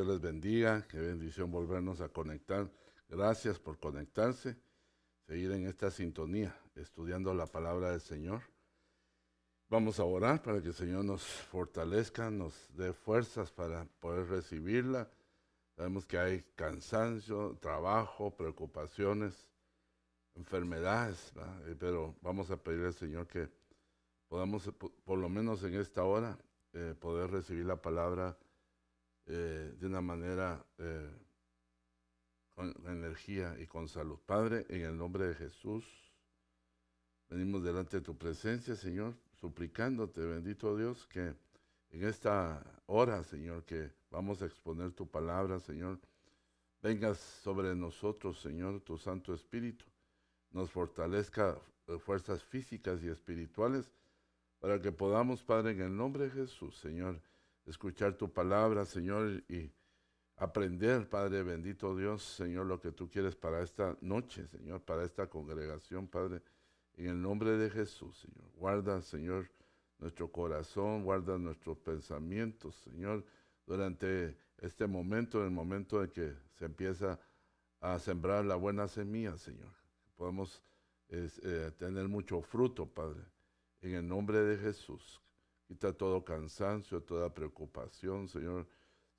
Dios les bendiga, qué bendición volvernos a conectar. Gracias por conectarse, seguir en esta sintonía, estudiando la palabra del Señor. Vamos a orar para que el Señor nos fortalezca, nos dé fuerzas para poder recibirla. Sabemos que hay cansancio, trabajo, preocupaciones, enfermedades, ¿verdad? Pero vamos a pedir al Señor que podamos, por lo menos en esta hora, poder recibir la palabra de una manera con energía y con salud. Padre, en el nombre de Jesús, venimos delante de tu presencia, Señor, suplicándote, bendito Dios, que en esta hora, Señor, que vamos a exponer tu palabra, Señor, vengas sobre nosotros, Señor, tu Santo Espíritu, nos fortalezca fuerzas físicas y espirituales para que podamos, Padre, en el nombre de Jesús, Señor, escuchar tu palabra, Señor, y aprender, Padre bendito Dios, Señor, lo que tú quieres para esta noche, Señor, para esta congregación, Padre, en el nombre de Jesús, Señor. Guarda, Señor, nuestro corazón, guarda nuestros pensamientos, Señor, durante este momento, en el momento en que se empieza a sembrar la buena semilla, Señor. Podemos tener mucho fruto, Padre, en el nombre de Jesús. Quita todo cansancio, toda preocupación, Señor.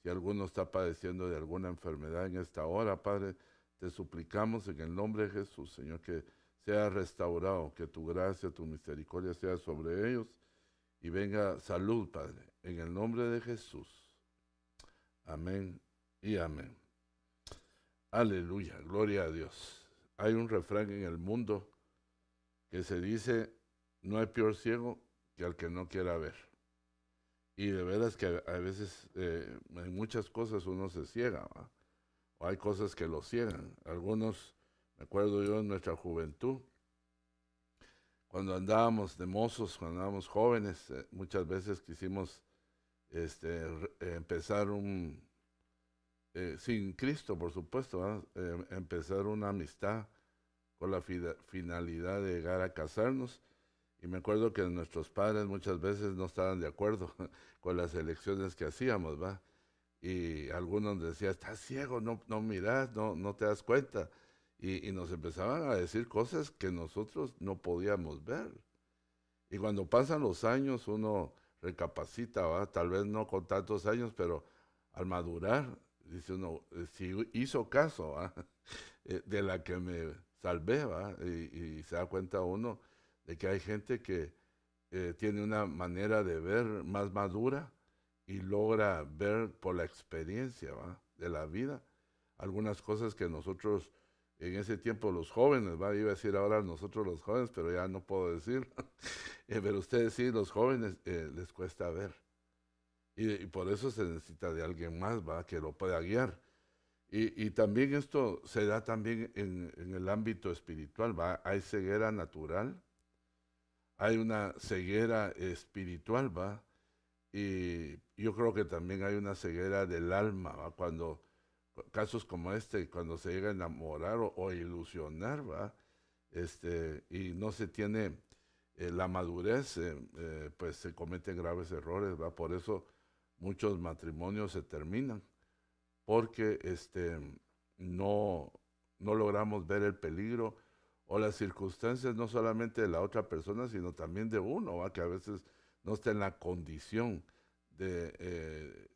Si alguno está padeciendo de alguna enfermedad en esta hora, Padre, te suplicamos en el nombre de Jesús, Señor, que sea restaurado, que tu gracia, tu misericordia sea sobre ellos y venga salud, Padre, en el nombre de Jesús. Amén y amén. Aleluya, gloria a Dios. Hay un refrán en el mundo que se dice, no hay peor ciego que al que no quiera ver. Y de veras que a veces en muchas cosas uno se ciega, ¿va? O hay cosas que lo ciegan. Algunos, me acuerdo yo en nuestra juventud, cuando andábamos de mozos, cuando andábamos jóvenes, muchas veces quisimos empezar sin Cristo por supuesto, ¿va? Empezar una amistad con la finalidad de llegar a casarnos. Y me acuerdo que nuestros padres muchas veces no estaban de acuerdo con las elecciones que hacíamos, ¿va? Y algunos decían, estás ciego, no miras, no te das cuenta. Y nos empezaban a decir cosas que nosotros no podíamos ver. Y cuando pasan los años uno recapacita, ¿va? Tal vez no con tantos años, pero al madurar, dice uno, si hizo caso, ¿va? De la que me salvé, ¿va? Y se da cuenta uno de que hay gente que tiene una manera de ver más madura y logra ver por la experiencia, ¿va? De la vida algunas cosas que nosotros en ese tiempo los jóvenes, ¿va? Iba a decir ahora nosotros los jóvenes, pero ya no puedo decir. Pero ustedes sí, los jóvenes les cuesta ver. Y por eso se necesita de alguien más, ¿va? Que lo pueda guiar. Y también esto se da también en el ámbito espiritual, ¿va? Hay ceguera natural, hay una ceguera espiritual, ¿va? Y yo creo que también hay una ceguera del alma, ¿va? Cuando casos como este, cuando se llega a enamorar o ilusionar, ¿va? Y no se tiene la madurez, pues se cometen graves errores, ¿va? Por eso muchos matrimonios se terminan, porque no, no logramos ver el peligro o las circunstancias no solamente de la otra persona, sino también de uno, ¿va? Que a veces no está en la condición de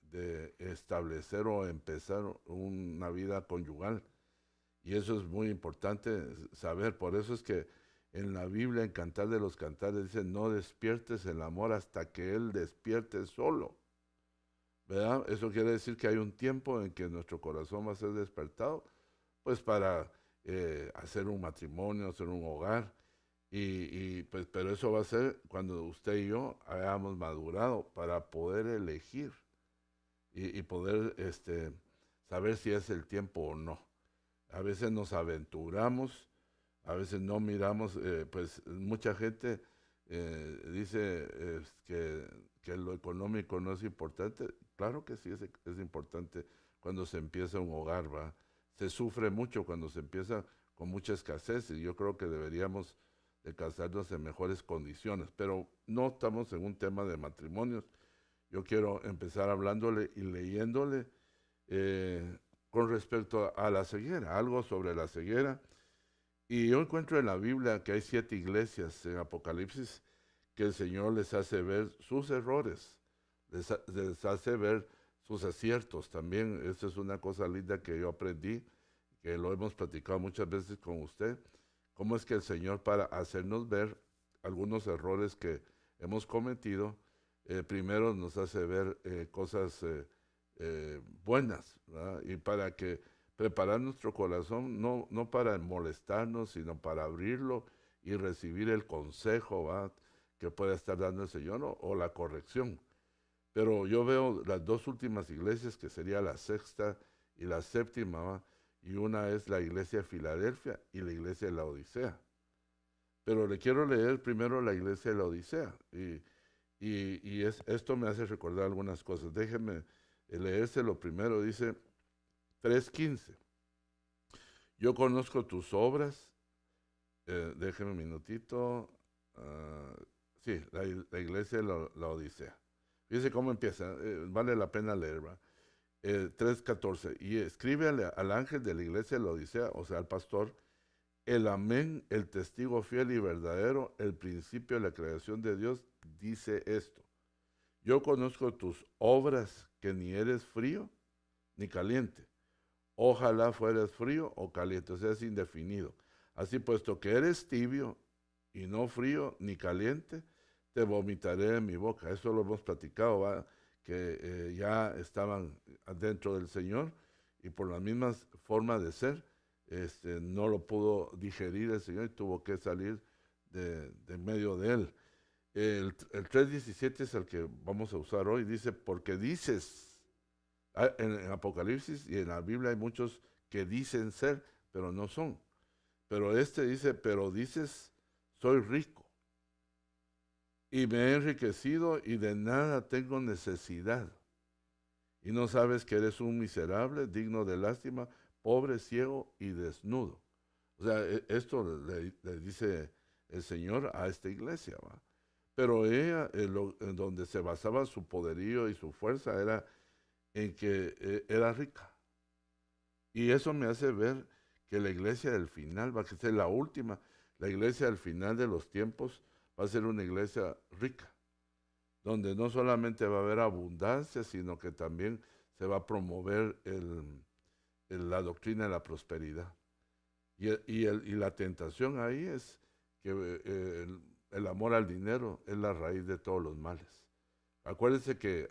establecer o empezar una vida conyugal. Y eso es muy importante saber. Por eso es que en la Biblia, en Cantar de los Cantares, dice, no despiertes el amor hasta que Él despierte solo. ¿Verdad? Eso quiere decir que hay un tiempo en que nuestro corazón va a ser despertado, pues para hacer un matrimonio, hacer un hogar. Pues, pero eso va a ser cuando usted y yo hayamos madurado para poder elegir y poder saber si es el tiempo o no. A veces nos aventuramos, a veces no miramos, pues mucha gente dice que lo económico no es importante. Claro que sí es importante cuando se empieza un hogar, ¿va? Se sufre mucho cuando se empieza con mucha escasez y yo creo que deberíamos de casarnos en mejores condiciones, pero no estamos en un tema de matrimonios. Yo quiero empezar hablándole y leyéndole eh, con respecto a la ceguera, algo sobre la ceguera. Y yo encuentro en la Biblia que hay 7 iglesias en Apocalipsis que el Señor les hace ver sus errores, les hace ver sus aciertos también. Eso es una cosa linda que yo aprendí, que lo hemos platicado muchas veces con usted, cómo es que el Señor, para hacernos ver algunos errores que hemos cometido, primero nos hace ver cosas buenas, ¿verdad? Y para que preparar nuestro corazón, no para molestarnos, sino para abrirlo y recibir el consejo, ¿verdad?, que pueda estar dando el Señor, o la corrección. Pero yo veo las dos últimas iglesias, que sería la sexta y la séptima, ¿va? Y una es la iglesia de Filadelfia y la iglesia de la Odisea. Pero le quiero leer primero la iglesia de la Odisea. Esto me hace recordar algunas cosas. Déjeme leérselo primero. Dice 3:15. Yo conozco tus obras. Déjeme un minutito. Sí, la iglesia de la Odisea. Fíjese cómo empieza. Vale la pena leer, ¿va? 3:14. Y escribe al ángel de la iglesia de la Odisea, o sea, al pastor, el amén, el testigo fiel y verdadero, el principio de la creación de Dios, dice esto. Yo conozco tus obras, que ni eres frío ni caliente. Ojalá fueras frío o caliente, o sea, es indefinido. Así, puesto que eres tibio y no frío ni caliente, te vomitaré de mi boca. Eso lo hemos platicado, ¿va? Que ya estaban dentro del Señor, y por las mismas formas de ser, no lo pudo digerir el Señor y tuvo que salir de medio de él. El 3:17 es el que vamos a usar hoy. Dice, porque dices, en Apocalipsis y en la Biblia hay muchos que dicen ser, pero no son. Pero este dice, pero dices, soy rico y me he enriquecido y de nada tengo necesidad. Y no sabes que eres un miserable, digno de lástima, pobre, ciego y desnudo. O sea, esto le dice el Señor a esta iglesia, ¿va? Pero ella, en donde se basaba su poderío y su fuerza, era en que era rica. Y eso me hace ver que la iglesia del final va a ser la última. La iglesia del final de los tiempos va a ser una iglesia rica, donde no solamente va a haber abundancia, sino que también se va a promover la doctrina de la prosperidad. Y la tentación ahí es que el amor al dinero es la raíz de todos los males. Acuérdense que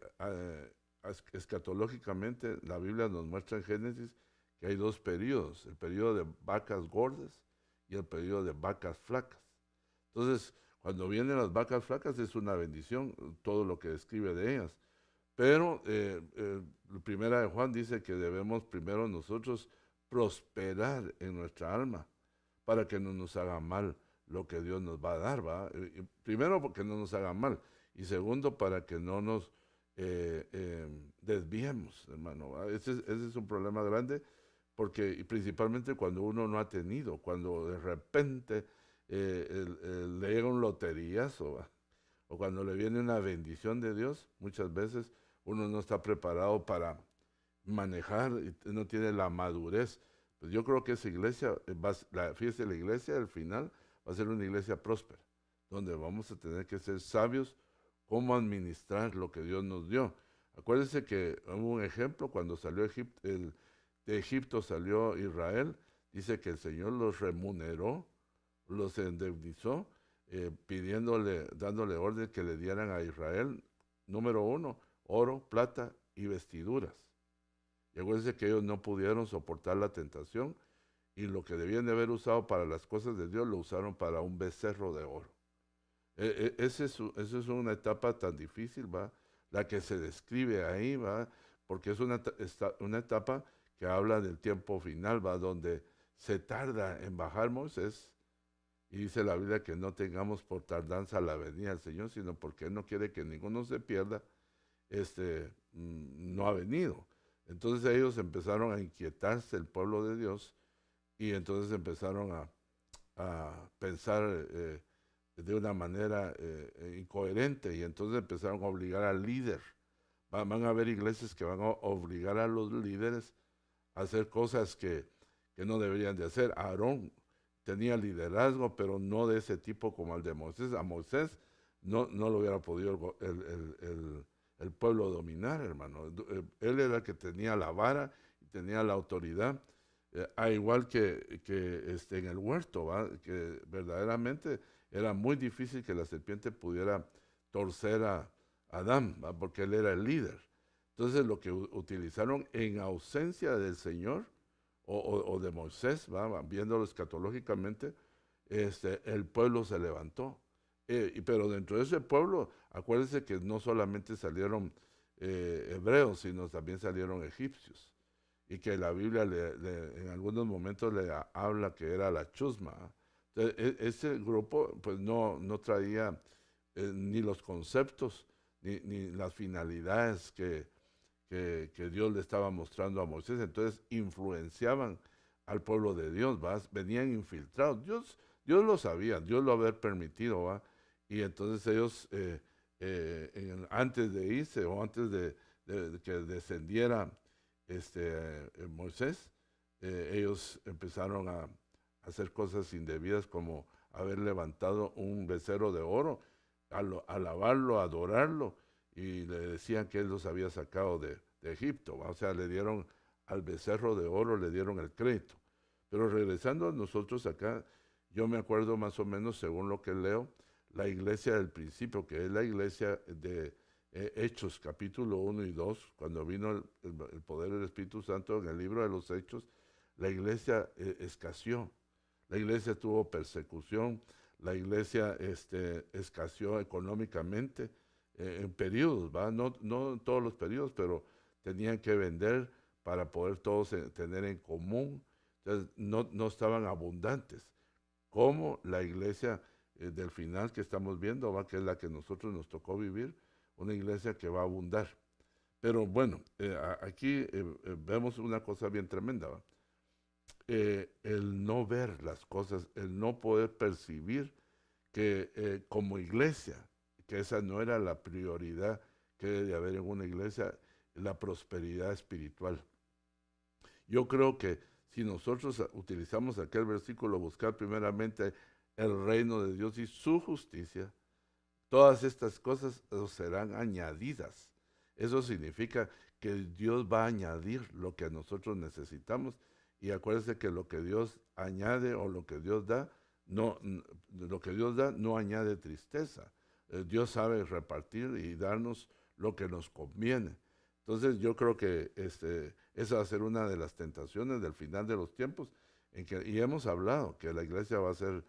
escatológicamente la Biblia nos muestra en Génesis que hay 2 periodos, el periodo de vacas gordas y el periodo de vacas flacas. Entonces, cuando vienen las vacas flacas es una bendición, todo lo que describe de ellas. Pero la primera de Juan dice que debemos primero nosotros prosperar en nuestra alma para que no nos haga mal lo que Dios nos va a dar, ¿va? Primero, porque no nos haga mal, y segundo, para que no nos desviemos, hermano, ¿va? Ese es un problema grande, porque y principalmente cuando uno no ha tenido, cuando de repente le llega un loteriazo, ¿va? O cuando le viene una bendición de Dios, muchas veces uno no está preparado para manejar y no tiene la madurez. Pues yo creo que esa iglesia, fíjese, la iglesia al final va a ser una iglesia próspera, donde vamos a tener que ser sabios cómo administrar lo que Dios nos dio. Acuérdense que hubo un ejemplo cuando salió de Egipto salió Israel, dice que el Señor los remuneró, los indemnizó, dándole orden que le dieran a Israel, número 1, oro, plata y vestiduras. Y acuérdense que ellos no pudieron soportar la tentación, y lo que debían de haber usado para las cosas de Dios lo usaron para un becerro de oro. Esa es una etapa tan difícil, ¿va? La que se describe ahí, ¿va? Porque es una etapa que habla del tiempo final, ¿va? Donde se tarda en bajar Moisés, y dice la Biblia que no tengamos por tardanza la venida del Señor, sino porque Él no quiere que ninguno se pierda, no ha venido. Entonces ellos empezaron a inquietarse, el pueblo de Dios, y entonces empezaron a pensar de una manera incoherente, y entonces empezaron a obligar al líder, Van a haber iglesias que van a obligar a los líderes a hacer cosas que no deberían de hacer. Aarón tenía liderazgo, pero no de ese tipo como el de Moisés. A Moisés no lo hubiera podido el pueblo dominar, hermano. Él era el que tenía la vara y tenía la autoridad, a igual que en el huerto, ¿va? Que verdaderamente era muy difícil que la serpiente pudiera torcer a Adán, ¿va? Porque él era el líder. Entonces lo que utilizaron en ausencia del Señor o de Moisés, ¿va? Viéndolo escatológicamente, el pueblo se levantó. Pero dentro de ese pueblo, acuérdense que no solamente salieron hebreos, sino también salieron egipcios. Y que la Biblia en algunos momentos habla que era la chusma. Entonces, ese grupo pues no traía ni los conceptos, ni las finalidades que Dios le estaba mostrando a Moisés. Entonces influenciaban al pueblo de Dios, ¿va? Venían infiltrados. Dios lo sabía, Dios lo había permitido, ¿va? Y entonces ellos, antes de irse o antes de que descendiera Moisés, ellos empezaron a hacer cosas indebidas como haber levantado un becerro de oro, alabarlo, adorarlo, y le decían que él los había sacado de Egipto, ¿va? O sea, le dieron al becerro de oro, le dieron el crédito. Pero regresando a nosotros acá, yo me acuerdo más o menos, según lo que leo, la iglesia del principio, que es la iglesia de Hechos, capítulo 1 y 2, cuando vino el poder del Espíritu Santo en el libro de los Hechos, la iglesia escaseó, la iglesia tuvo persecución, la iglesia escaseó económicamente en periodos, ¿va? No en todos los periodos, pero tenían que vender para poder todos tener en común. Entonces, no estaban abundantes, como la iglesia del final que estamos viendo, ¿va? Que es la que nosotros nos tocó vivir, una iglesia que va a abundar. Pero bueno, aquí vemos una cosa bien tremenda, ¿va? El no ver las cosas, el no poder percibir que como iglesia, que esa no era la prioridad que debe haber en una iglesia, la prosperidad espiritual. Yo creo que si nosotros utilizamos aquel versículo, buscar primeramente el reino de Dios y su justicia, todas estas cosas os serán añadidas. Eso significa que Dios va a añadir lo que nosotros necesitamos. Y acuérdense que lo que Dios añade o lo que Dios da, lo que Dios da no añade tristeza. Dios sabe repartir y darnos lo que nos conviene. Entonces yo creo que esa va a ser una de las tentaciones del final de los tiempos, y hemos hablado que la iglesia va a ser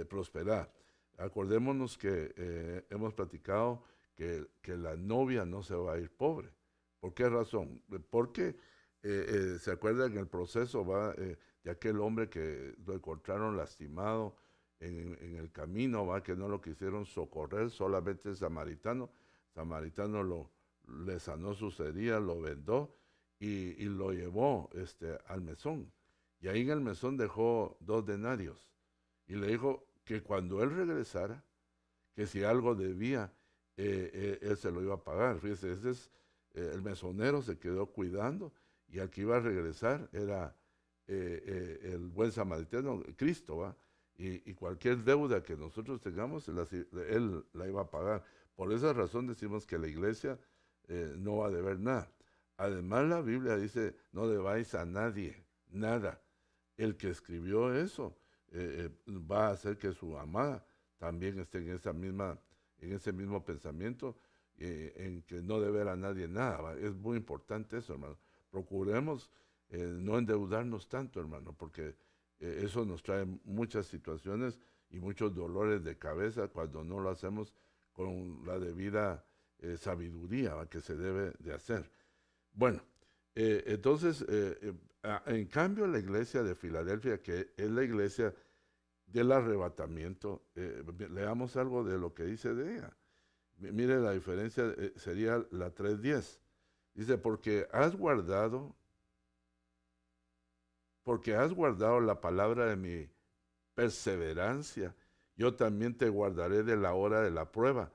prosperada. Acordémonos que hemos platicado que la novia no se va a ir pobre. ¿Por qué razón? Porque se acuerdan en el proceso de aquel hombre que lo encontraron lastimado en el camino, ¿va? Que no lo quisieron socorrer, solamente el samaritano. Samaritano le sanó sus heridas, lo vendó y lo llevó al mesón. Y ahí en el mesón dejó 2 denarios y le dijo que cuando él regresara, que si algo debía, él se lo iba a pagar. Fíjese, el mesonero se quedó cuidando y al que iba a regresar era el buen samaritano, Cristo, ¿va? Y cualquier deuda que nosotros tengamos, él la iba a pagar. Por esa razón decimos que la iglesia no va a deber nada. Además la Biblia dice, no debáis a nadie nada. El que escribió eso va a hacer que su amada también esté en ese mismo pensamiento, en que no deber a nadie nada, ¿va? Es muy importante eso, hermano. Procuremos no endeudarnos tanto, hermano, porque eso nos trae muchas situaciones y muchos dolores de cabeza cuando no lo hacemos con la debida sabiduría, ¿va? Que se debe de hacer. Bueno, entonces, en cambio la iglesia de Filadelfia, que es la iglesia del arrebatamiento, leamos algo de lo que dice de ella. Mire, la diferencia sería la 3:10. Dice, porque has guardado la palabra de mi perseverancia, yo también te guardaré de la hora de la prueba.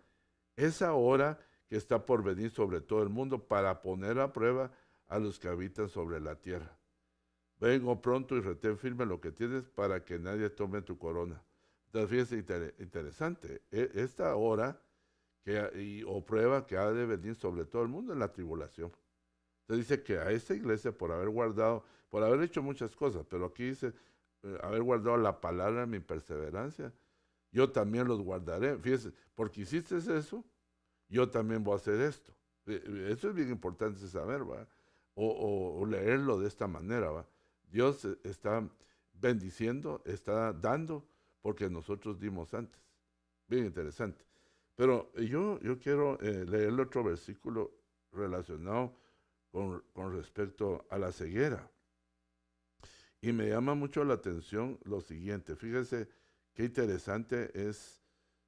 Esa hora que está por venir sobre todo el mundo para poner a prueba a los que habitan sobre la tierra. Vengo pronto y retén firme lo que tienes para que nadie tome tu corona. Entonces, fíjense, interesante. Esta hora o prueba que ha de venir sobre todo el mundo en la tribulación. Entonces dice que a esta iglesia, por haber guardado, por haber hecho muchas cosas, pero aquí dice, haber guardado la palabra de mi perseverancia, yo también los guardaré. Fíjense, porque hiciste eso, yo también voy a hacer esto. Eso es bien importante saber, ¿va? O leerlo de esta manera, ¿va? Dios está bendiciendo, está dando, porque nosotros dimos antes. Bien interesante. Pero yo quiero leer otro versículo relacionado con respecto a la ceguera. Y me llama mucho la atención lo siguiente. Fíjese qué interesante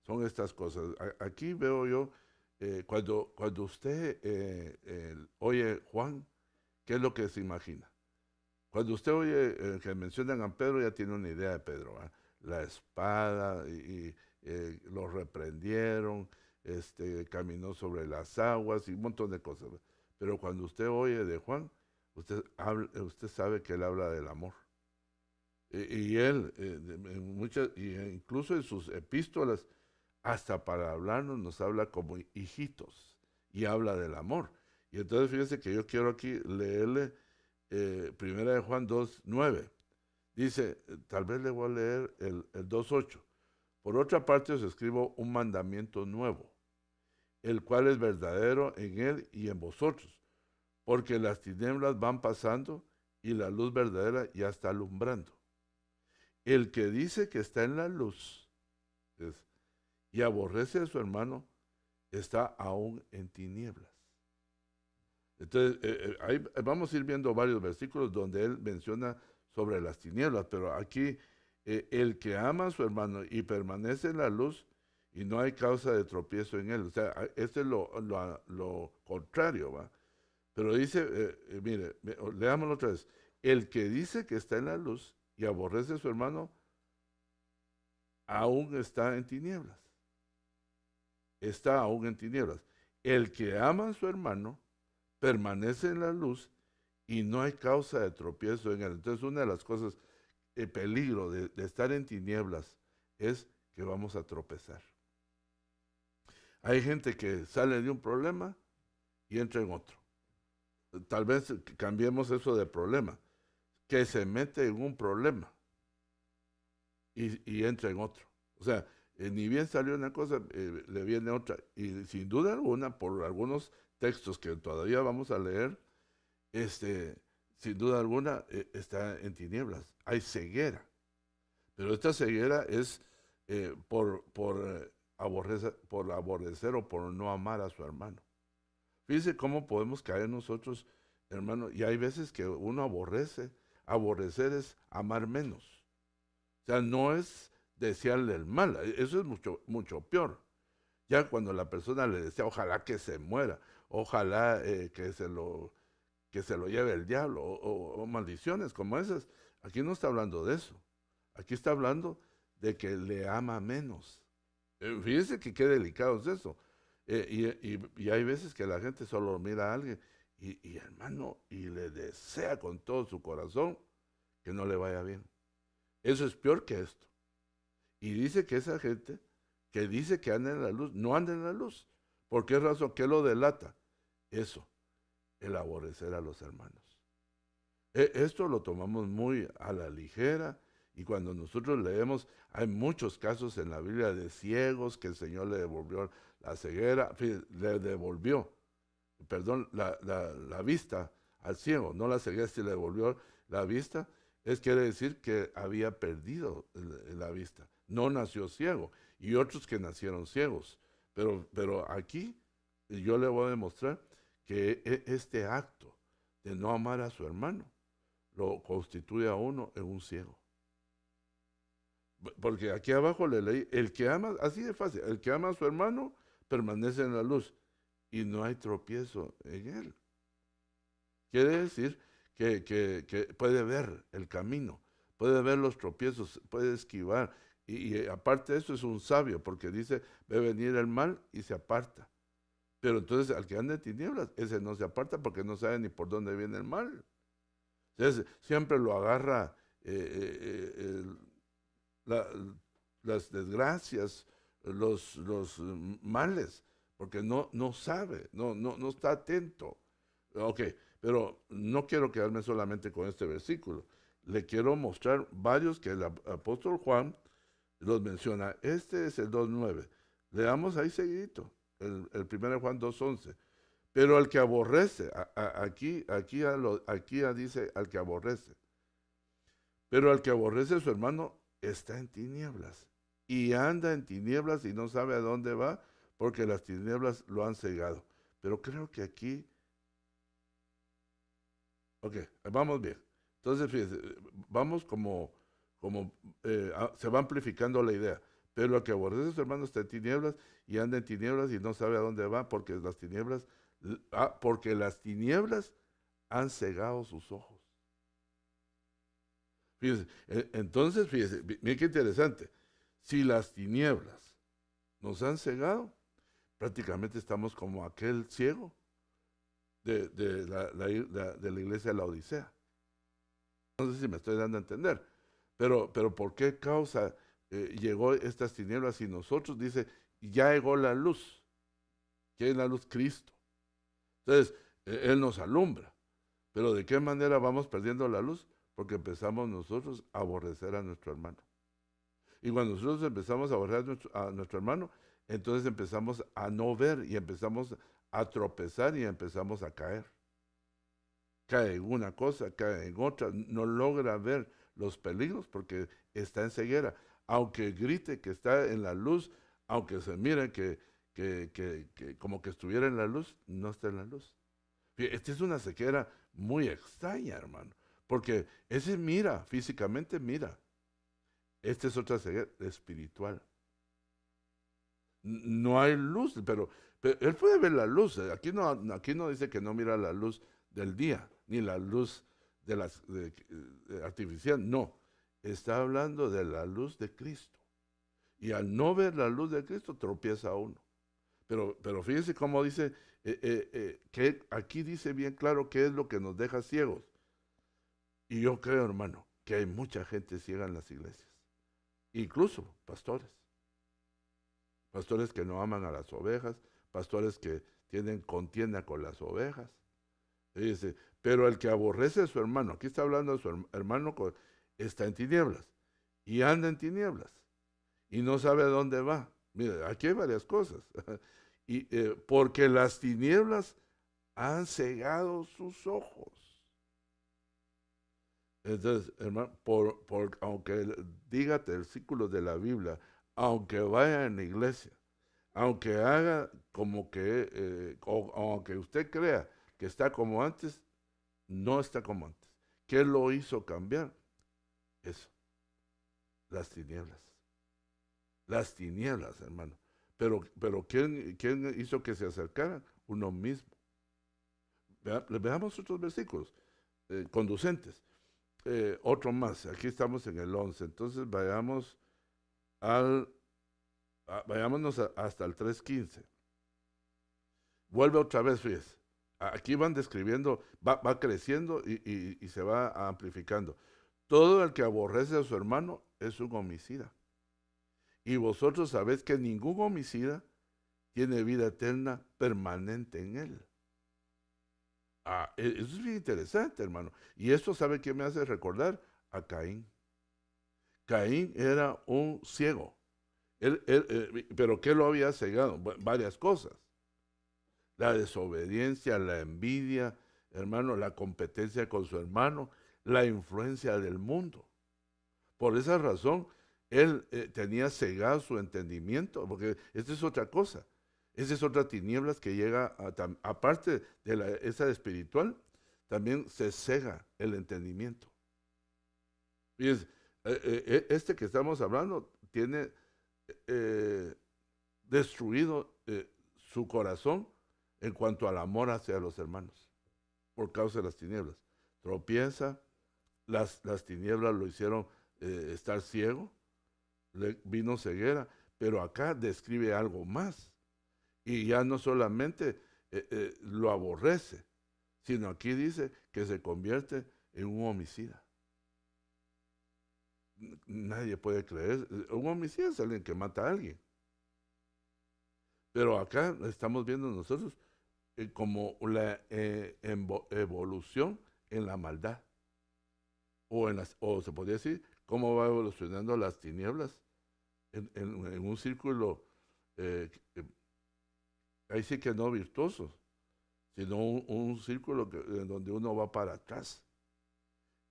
son estas cosas. Aquí veo yo, cuando usted oye Juan, ¿qué es lo que se imagina? Cuando usted oye que mencionan a Pedro, ya tiene una idea de Pedro, ¿verdad? La espada, y lo reprendieron, caminó sobre las aguas y un montón de cosas, ¿verdad? Pero cuando usted oye de Juan, usted sabe que él habla del amor. Y él, incluso en sus epístolas, hasta para hablarnos, nos habla como hijitos y habla del amor. Y entonces fíjese que yo quiero aquí leerle Primera de Juan 2:9. Dice, tal vez le voy a leer el 2:8. Por otra parte os escribo un mandamiento nuevo, el cual es verdadero en él y en vosotros, porque las tinieblas van pasando y la luz verdadera ya está alumbrando. El que dice que está en la luz y aborrece a su hermano, está aún en tinieblas. Entonces, ahí vamos a ir viendo varios versículos donde él menciona sobre las tinieblas, pero aquí el que ama a su hermano y permanece en la luz y no hay causa de tropiezo en él. O sea, este es lo contrario, ¿va? Pero dice, mire, leámoslo otra vez. El que dice que está en la luz y aborrece a su hermano, aún está en tinieblas. Está aún en tinieblas. El que ama a su hermano permanece en la luz y no hay causa de tropiezo en él. Entonces, una de las cosas, el peligro de estar en tinieblas es que vamos a tropezar. Hay gente que sale de un problema y entra en otro. Tal vez cambiemos eso de problema, que se mete en un problema y entra en otro. O sea, ni bien salió una cosa, le viene otra. Y sin duda alguna, por algunos textos que todavía vamos a leer, sin duda alguna está en tinieblas. Hay ceguera. Pero esta ceguera es por aborrecer o por no amar a su hermano. Fíjense cómo podemos caer nosotros, hermano, y hay veces que uno aborrece. Aborrecer es amar menos. O sea, no es desearle el mal, eso es mucho, mucho peor. Ya cuando la persona le desea, ojalá que se muera, ojalá que se lo lleve el diablo, o maldiciones como esas. Aquí no está hablando de eso. Aquí está hablando de que le ama menos. Fíjense que qué delicado es eso. Y hay veces que la gente solo mira a alguien y hermano, y le desea con todo su corazón que no le vaya bien. Eso es peor que esto. Y dice que esa gente que dice que anda en la luz, no anda en la luz. ¿Por qué razón? ¿Qué lo delata? Eso, el aborrecer a los hermanos. Esto lo tomamos muy a la ligera, y cuando nosotros leemos, hay muchos casos en la Biblia de ciegos que el Señor le devolvió la ceguera, le devolvió, perdón, la vista al ciego, no la ceguera, si le devolvió la vista, quiere decir que había perdido la vista, no nació ciego, y otros que nacieron ciegos. Pero aquí yo le voy a demostrar que este acto de no amar a su hermano lo constituye a uno en un ciego. Porque aquí abajo le leí, el que ama, así de fácil, el que ama a su hermano permanece en la luz y no hay tropiezo en él. Quiere decir que puede ver el camino, puede ver los tropiezos, puede esquivar. Y aparte de eso es un sabio, porque dice, ve venir el mal y se aparta. Pero entonces al que anda en tinieblas, ese no se aparta porque no sabe ni por dónde viene el mal. Entonces siempre lo agarra la- las desgracias, los males, porque no sabe, no está atento. Ok, pero no quiero quedarme solamente con este versículo. Le quiero mostrar varios que el apóstol Juan los menciona. Este es el 2:9. Leamos ahí seguidito, el 1 Juan 2:11. Pero al que aborrece, aquí dice al que aborrece. Pero al que aborrece a su hermano está en tinieblas. Y anda en tinieblas y no sabe a dónde va porque las tinieblas lo han cegado. Pero creo que aquí, ok, vamos bien. Entonces, fíjese, vamos se va amplificando la idea. Pero al que aborrece a su hermano está en tinieblas y anda en tinieblas y no sabe a dónde va porque las tinieblas han cegado sus ojos. Fíjese, entonces, fíjese, mire qué interesante. Si las tinieblas nos han cegado, prácticamente estamos como aquel ciego de la iglesia de la Odisea. No sé si me estoy dando a entender, pero ¿por qué causa llegó estas tinieblas y nosotros? Dice, ya llegó la luz. ¿Qué es la luz? Cristo. Entonces, Él nos alumbra. Pero ¿de qué manera vamos perdiendo la luz? Porque empezamos nosotros a aborrecer a nuestro hermano. Y cuando nosotros empezamos a aborrecer a nuestro hermano, entonces empezamos a no ver y empezamos a tropezar y empezamos a caer. Cae en una cosa, cae en otra, no logra ver los peligros porque está en ceguera. Aunque grite que está en la luz, aunque se mire que como que estuviera en la luz, no está en la luz. Esta es una ceguera muy extraña, hermano, porque ese mira, físicamente mira. Esta es otra ceguera espiritual. No hay luz, pero él puede ver la luz. Aquí no dice que no mira la luz del día, ni la luz artificial. No, está hablando de la luz de Cristo. Y al no ver la luz de Cristo, tropieza uno. Pero fíjense cómo dice, que aquí dice bien claro qué es lo que nos deja ciegos. Y yo creo, hermano, que hay mucha gente ciega en las iglesias, incluso pastores. Pastores que no aman a las ovejas, pastores que tienen contienda con las ovejas. Y dice, pero el que aborrece a su hermano, aquí está hablando de su hermano, está en tinieblas y anda en tinieblas y no sabe a dónde va. Mire, aquí hay varias cosas. Porque las tinieblas han cegado sus ojos. Entonces, hermano, aunque diga versículos de la Biblia, aunque vaya en la iglesia, aunque haga como que, aunque usted crea que está como antes, no está como antes. ¿Qué lo hizo cambiar? Eso, las tinieblas. Las tinieblas, hermano. Pero ¿quién hizo que se acercaran? Uno mismo. Veamos otros versículos conducentes. Otro más, aquí estamos en el 11. Entonces vayámonos hasta el 3:15. Vuelve otra vez, fíjese. Aquí van describiendo, va creciendo y se va amplificando. Todo el que aborrece a su hermano es un homicida. Y vosotros sabéis que ningún homicida tiene vida eterna permanente en él. Eso es bien interesante, hermano. Y esto, ¿sabe qué me hace recordar? A Caín. Caín era un ciego. Pero ¿qué lo había cegado? Varias cosas. La desobediencia, la envidia, hermano, la competencia con su hermano, la influencia del mundo. Por esa razón, él tenía cegado su entendimiento, porque esta es otra cosa. Esa es otra tinieblas que llega, aparte de esa espiritual, también se cega el entendimiento. Fíjense, este que estamos hablando tiene destruido su corazón en cuanto al amor hacia los hermanos, por causa de las tinieblas. Tropieza, las tinieblas lo hicieron estar ciego, le vino ceguera, pero acá describe algo más, Y ya no solamente lo aborrece, sino aquí dice que se convierte en un homicida. Nadie puede creer. Un homicida es alguien que mata a alguien. Pero acá estamos viendo nosotros como la evolución en la maldad. O se podría decir cómo va evolucionando las tinieblas en un círculo, eh, ahí sí que no virtuoso, sino un círculo en donde uno va para atrás.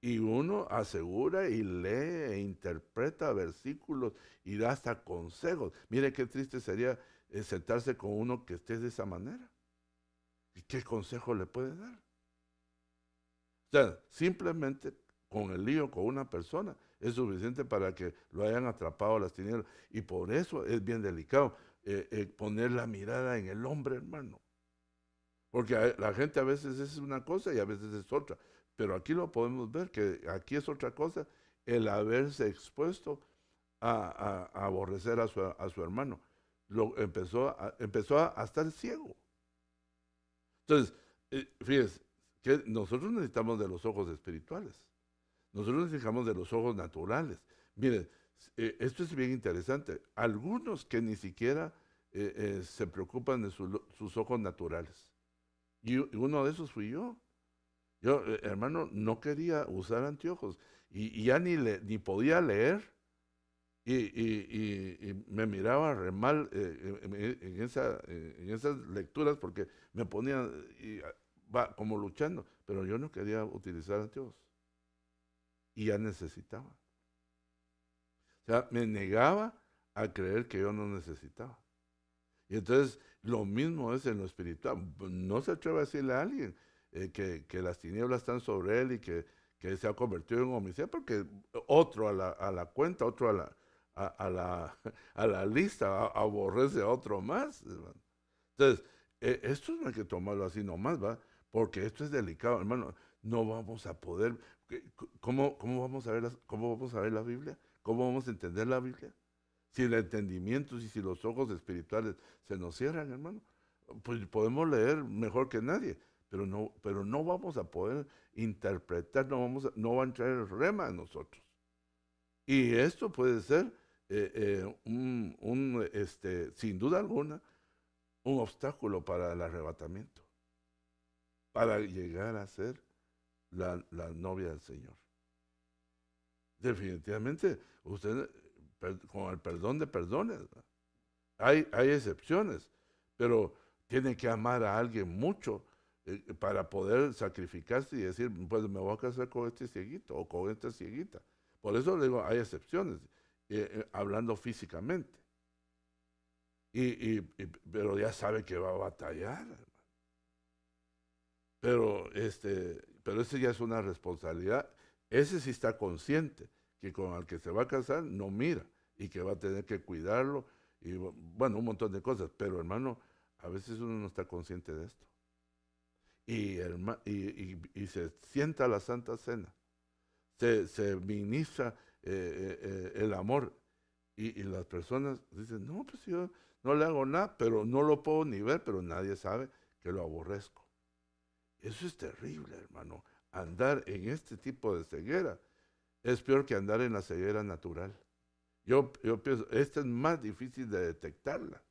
Y uno asegura y lee e interpreta versículos y da hasta consejos. Mire qué triste sería sentarse con uno que esté de esa manera. ¿Y qué consejo le puede dar? O sea, simplemente con el lío con una persona es suficiente para que lo hayan atrapado a las tinieblas. Y por eso es bien delicado poner la mirada en el hombre, hermano. Porque la gente a veces es una cosa y a veces es otra. Pero aquí lo podemos ver, que aquí es otra cosa, el haberse expuesto a aborrecer a su hermano. Empezó a estar ciego. Entonces, fíjense, que nosotros necesitamos de los ojos espirituales. Nosotros necesitamos de los ojos naturales. Miren, esto es bien interesante. Algunos que ni siquiera se preocupan de sus ojos naturales. Y uno de esos fui yo. Yo, hermano, no quería usar anteojos y ya ni podía leer y me miraba re mal en esas lecturas porque me ponía como luchando, pero yo no quería utilizar anteojos y ya necesitaba. O sea, me negaba a creer que yo no necesitaba. Y entonces lo mismo es en lo espiritual. No se atreve a decirle a alguien que las tinieblas están sobre él y que se ha convertido en homicida, porque otro a la cuenta, otro a la lista, aborrece a otro más, hermano. Entonces, esto no hay que tomarlo así nomás, ¿va? Porque esto es delicado, hermano. No vamos a poder. ¿Cómo vamos a ver cómo vamos a ver la Biblia? ¿Cómo vamos a entender la Biblia? Si el entendimiento y si los ojos espirituales se nos cierran, hermano, pues podemos leer mejor que nadie, pero no vamos a poder interpretar, no va a entrar el rema en nosotros. Y esto puede ser, sin duda alguna, un obstáculo para el arrebatamiento, para llegar a ser la novia del Señor. Definitivamente, usted, con el perdón de perdones, hay excepciones, pero tiene que amar a alguien mucho para poder sacrificarse y decir, pues me voy a casar con este cieguito o con esta cieguita. Por eso le digo, hay excepciones, hablando físicamente. Pero ya sabe que va a batallar, hermano. Pero ese ya es una responsabilidad. Ese sí está consciente que con el que se va a casar no mira y que va a tener que cuidarlo y bueno, un montón de cosas. Pero hermano, a veces uno no está consciente de esto. Y se sienta la Santa Cena, se ministra el amor y las personas dicen, no, pues yo no le hago nada, pero no lo puedo ni ver, pero nadie sabe que lo aborrezco. Eso es terrible, hermano. Andar en este tipo de ceguera es peor que andar en la ceguera natural. Yo pienso, esta es más difícil de detectarla,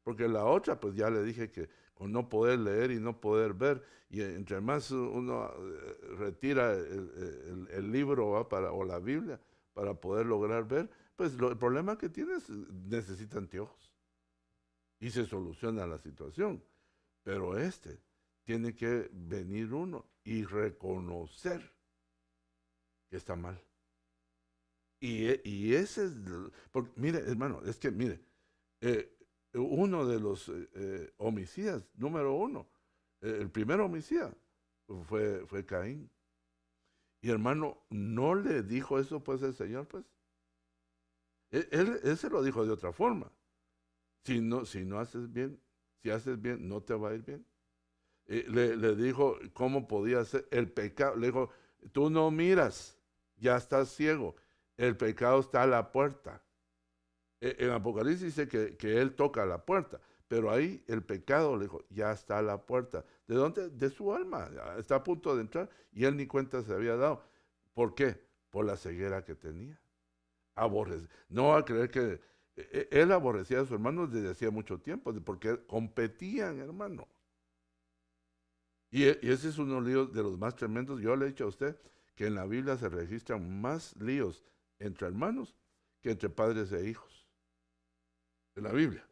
porque la otra, pues ya le dije que con no poder leer y no poder ver, y entre más uno retira el libro o la Biblia para poder lograr ver, pues el problema que tienes necesita anteojos y se soluciona la situación. Pero tiene que venir uno y reconocer que está mal. Y ese es, porque, mire, hermano, es que, mire, uno de los homicidas, número uno, el primer homicida fue Caín. Y hermano, no le dijo eso pues el Señor, pues. Él se lo dijo de otra forma. Si no haces bien, si haces bien, no te va a ir bien. Le dijo cómo podía ser el pecado. Le dijo, tú no miras, ya estás ciego. El pecado está a la puerta. En Apocalipsis dice que Él toca la puerta, pero ahí el pecado, le dijo, ya está a la puerta. ¿De dónde? De su alma, ya está a punto de entrar, y él ni cuenta se había dado. ¿Por qué? Por la ceguera que tenía. No va a creer que él aborrecía a sus hermanos desde hacía mucho tiempo, porque competían, hermano. Y ese es uno de los más tremendos. Yo le he dicho a usted que en la Biblia se registran más líos entre hermanos que entre padres e hijos. En la Biblia.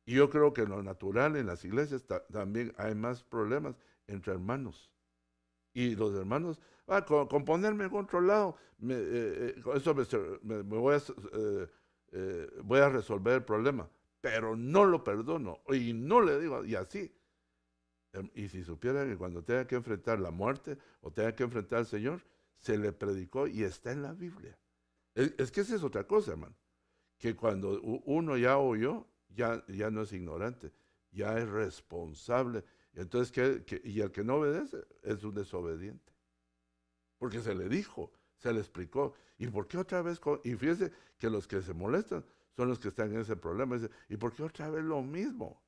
Y yo creo que en lo natural, en las iglesias, también hay más problemas entre hermanos. Y los hermanos, con ponerme en otro lado, con eso voy a resolver el problema. Pero no lo perdono y no le digo, y así. Y si supieran que cuando tenga que enfrentar la muerte o tenga que enfrentar al Señor, se le predicó y está en la Biblia. Es que esa es otra cosa, hermano. Que cuando uno ya oyó, ya no es ignorante, ya es responsable. Entonces, y el que no obedece es un desobediente. Porque se le dijo, se le explicó. ¿Y por qué otra vez? Y fíjese que los que se molestan son los que están en ese problema. ¿Y por qué otra vez lo mismo?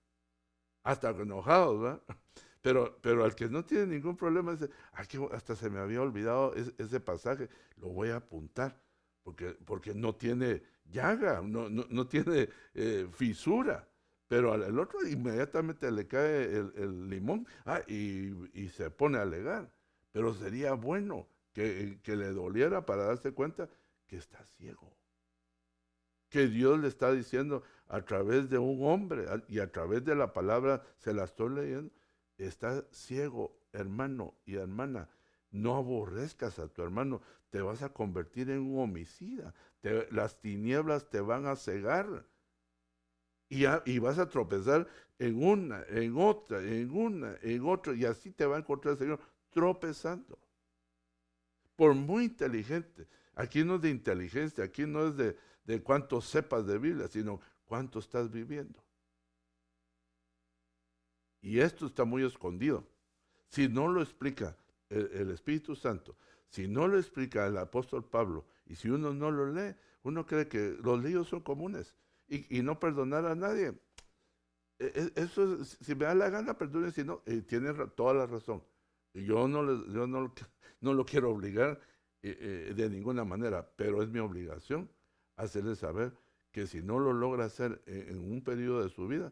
Hasta enojados, ¿verdad? Pero al que no tiene ningún problema dice, hasta se me había olvidado ese pasaje, lo voy a apuntar, porque no tiene llaga, no tiene fisura. Pero al otro inmediatamente le cae el limón y se pone a alegar. Pero sería bueno que le doliera para darse cuenta que está ciego. Que Dios le está diciendo a través de un hombre y a través de la palabra, se la estoy leyendo, está ciego, hermano y hermana. No aborrezcas a tu hermano, te vas a convertir en un homicida. Las tinieblas te van a cegar. Y vas a tropezar en una, en otra, en una, en otra, y así te va a encontrar el Señor tropezando. Por muy inteligente. Aquí no es de inteligencia, aquí no es de cuánto sepas de Biblia, sino cuánto estás viviendo. Y esto está muy escondido. Si no lo explica el Espíritu Santo, si no lo explica el apóstol Pablo, y si uno no lo lee, uno cree que los líos son comunes y no perdonar a nadie. Eso es, si me da la gana, perdone, si no, tiene toda la razón. Yo no lo quiero obligar de ninguna manera, pero es mi obligación hacerle saber que si no lo logra hacer en un periodo de su vida,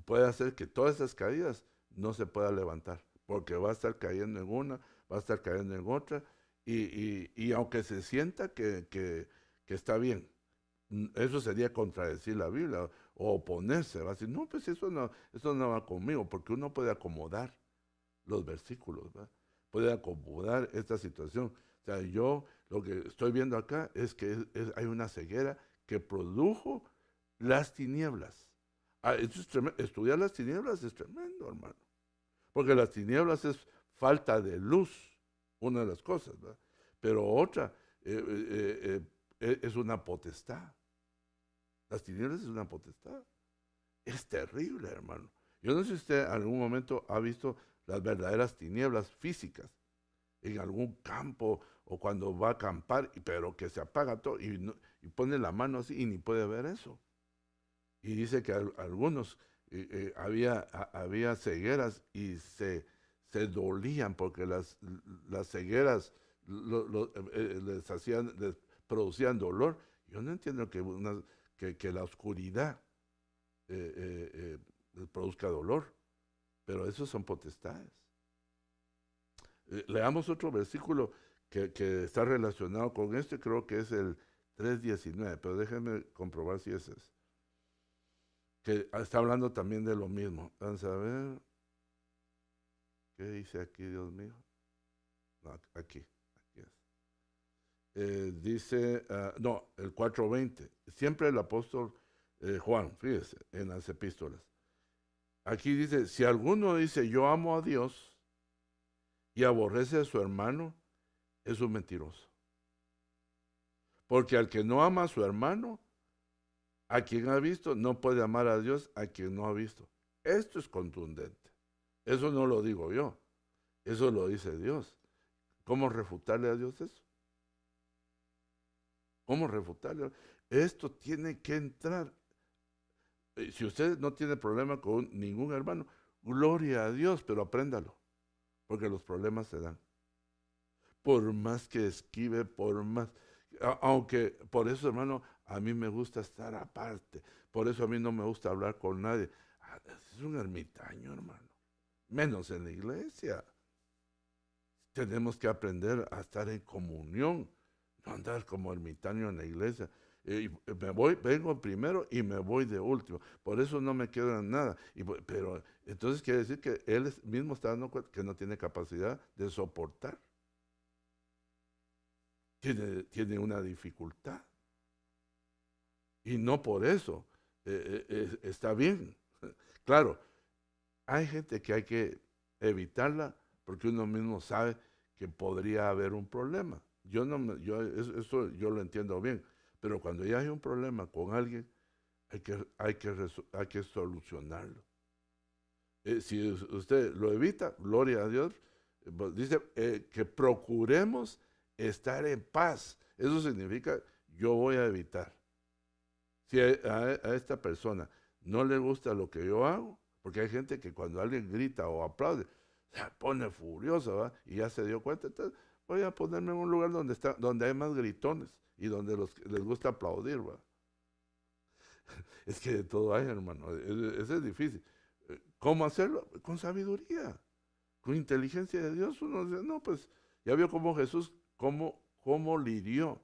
puede hacer que todas esas caídas no se pueda levantar, porque va a estar cayendo en una, va a estar cayendo en otra, y aunque se sienta que está bien, eso sería contradecir la Biblia o oponerse, va a decir, no, pues eso no va conmigo, porque uno puede acomodar los versículos, ¿verdad? Puede acomodar esta situación. O sea, yo lo que estoy viendo acá es que hay una ceguera que produjo las tinieblas. Eso es estudiar las tinieblas es tremendo, hermano. Porque las tinieblas es falta de luz, una de las cosas, ¿verdad? Pero otra es una potestad. Las tinieblas es una potestad. Es terrible, hermano. Yo no sé si usted en algún momento ha visto las verdaderas tinieblas físicas en algún campo o cuando va a acampar, pero que se apaga todo y pone la mano así y ni puede ver eso. Y dice que algunos había cegueras y se dolían porque las cegueras les producían dolor. Yo no entiendo que la oscuridad produzca dolor, pero esos son potestades. Leamos otro versículo que está relacionado con este, creo que es el 3:19, pero déjenme comprobar si ese es. Que está hablando también de lo mismo. Vamos a ver. ¿Qué dice aquí, Dios mío? No, aquí es. Dice, no, el 4:20. Siempre el apóstol Juan, fíjese, en las epístolas. Aquí dice, si alguno dice, yo amo a Dios y aborrece a su hermano, es un mentiroso. Porque al que no ama a su hermano, a quien ha visto, no puede amar a Dios a quien no ha visto. Esto es contundente. Eso no lo digo yo. Eso lo dice Dios. ¿Cómo refutarle a Dios eso? ¿Cómo refutarle? Esto tiene que entrar. Si usted no tiene problema con ningún hermano, gloria a Dios, pero apréndalo, porque los problemas se dan. Por más que esquive, por más, aunque por eso, hermano, a mí me gusta estar aparte, por eso a mí no me gusta hablar con nadie. Es un ermitaño, hermano, menos en la iglesia. Tenemos que aprender a estar en comunión, no andar como ermitaño en la iglesia. Vengo primero y me voy de último. Por eso no me quedo en nada. Pero entonces quiere decir que él mismo está dando cuenta que no tiene capacidad de soportar. Tiene una dificultad. Y no por eso está bien. Claro, hay gente que hay que evitarla porque uno mismo sabe que podría haber un problema. Yo no me- yo, eso yo lo entiendo bien, pero cuando ya hay un problema con alguien, hay que solucionarlo. Si usted lo evita, gloria a Dios, pues dice que procuremos estar en paz. Eso significa yo voy a evitar. Si a esta persona no le gusta lo que yo hago, porque hay gente que cuando alguien grita o aplaude, se pone furiosa, ¿va? Y ya se dio cuenta, entonces voy a ponerme en un lugar donde hay más gritones y donde les gusta aplaudir, ¿va? Es que de todo hay, hermano, eso es difícil. ¿Cómo hacerlo? Con sabiduría, con inteligencia de Dios. Uno dice, no, pues ya vio cómo Jesús, cómo lidió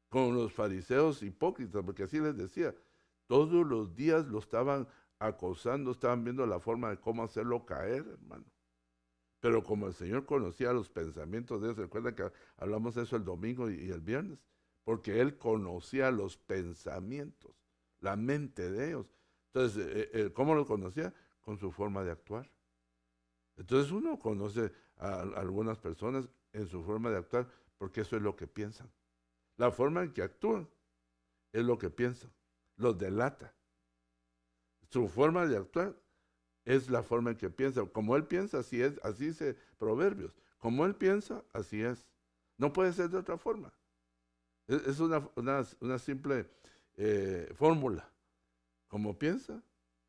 con los fariseos hipócritas, porque así les decía, todos los días lo estaban acosando, estaban viendo la forma de cómo hacerlo caer, hermano. Pero como el Señor conocía los pensamientos de ellos, recuerda que hablamos de eso el domingo y el viernes, porque Él conocía los pensamientos, la mente de ellos. Entonces, ¿cómo lo conocía? Con su forma de actuar. Entonces uno conoce a algunas personas en su forma de actuar porque eso es lo que piensan. La forma en que actúan es lo que piensan, los delata. Su forma de actuar es la forma en que piensa. Como él piensa, así es, así dice Proverbios. Como él piensa, así es. No puede ser de otra forma. Es una simple fórmula. Como piensa,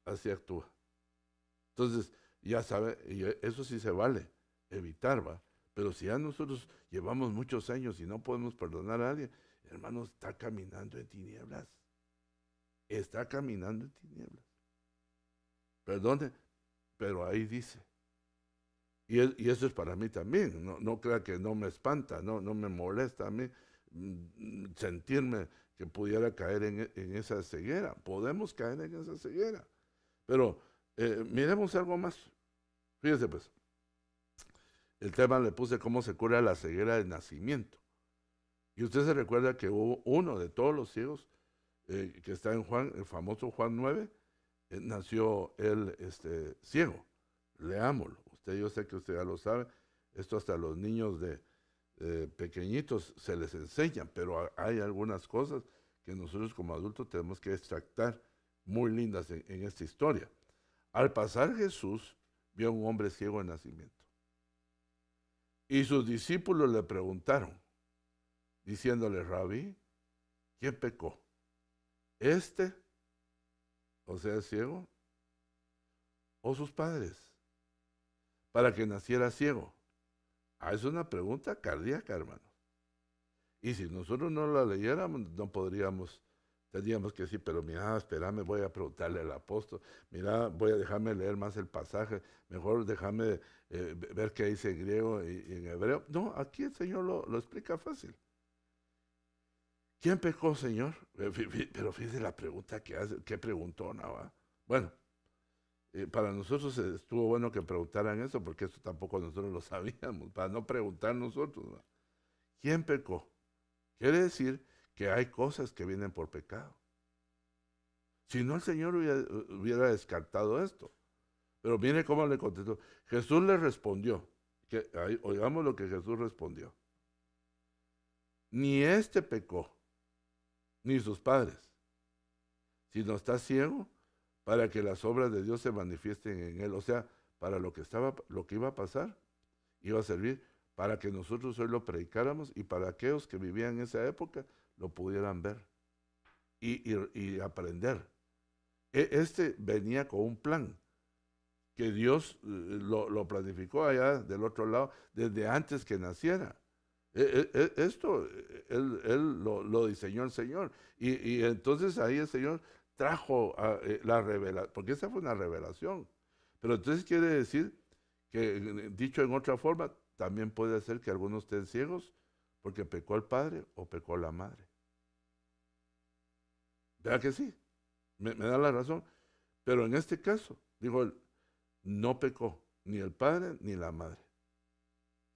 así actúa. Entonces, ya sabe, y eso sí se vale, evitar, ¿va? Pero si ya nosotros llevamos muchos años y no podemos perdonar a alguien, hermano, está caminando en tinieblas. Está caminando en tinieblas. Perdone, pero ahí dice. Y eso es para mí también. No crea que no me espanta, no me molesta a mí sentirme que pudiera caer en esa ceguera. Podemos caer en esa ceguera. Pero miremos algo más. Fíjese pues, el tema le puse cómo se cura la ceguera de nacimiento. Y usted se recuerda que hubo uno de todos los ciegos que está en Juan, el famoso Juan 9, nació él ciego. Leámoslo. Yo sé que usted ya lo sabe. Esto hasta los niños de pequeñitos se les enseña, pero hay algunas cosas que nosotros como adultos tenemos que extractar muy lindas en esta historia. Al pasar Jesús, vio a un hombre ciego de nacimiento. Y sus discípulos le preguntaron, diciéndole, Rabí, ¿quién pecó? ¿Este, o sea, ciego, o sus padres, para que naciera ciego? Es una pregunta cardíaca, hermano. Y si nosotros no la leyéramos, no podríamos, tendríamos que decir, pero mira, espérame, voy a preguntarle al apóstol, mira, voy a dejarme leer más el pasaje, mejor déjame ver qué dice en griego y en hebreo. No, aquí el Señor lo explica fácil. ¿Quién pecó, Señor? Pero fíjese la pregunta que hace, ¿qué preguntó? ¿No? Bueno, para nosotros estuvo bueno que preguntaran eso, porque eso tampoco nosotros lo sabíamos, para no preguntar nosotros, ¿no? ¿Quién pecó? Quiere decir que hay cosas que vienen por pecado. Si no, el Señor hubiera descartado esto. Pero mire cómo le contestó. Jesús le respondió. Oigamos lo que Jesús respondió. Ni este pecó, ni sus padres, sino está ciego para que las obras de Dios se manifiesten en él. O sea, para lo que iba a pasar, iba a servir para que nosotros hoy lo predicáramos y para aquellos que vivían en esa época lo pudieran ver y aprender. Este venía con un plan que Dios lo planificó allá del otro lado desde antes que naciera. Esto él lo diseñó el Señor. Y entonces ahí el Señor trajo la revelación, porque esa fue una revelación. Pero entonces quiere decir que, dicho en otra forma, también puede ser que algunos estén ciegos porque pecó el padre o pecó la madre. ¿Verdad que sí? Me da la razón. Pero en este caso, digo, no pecó ni el padre ni la madre,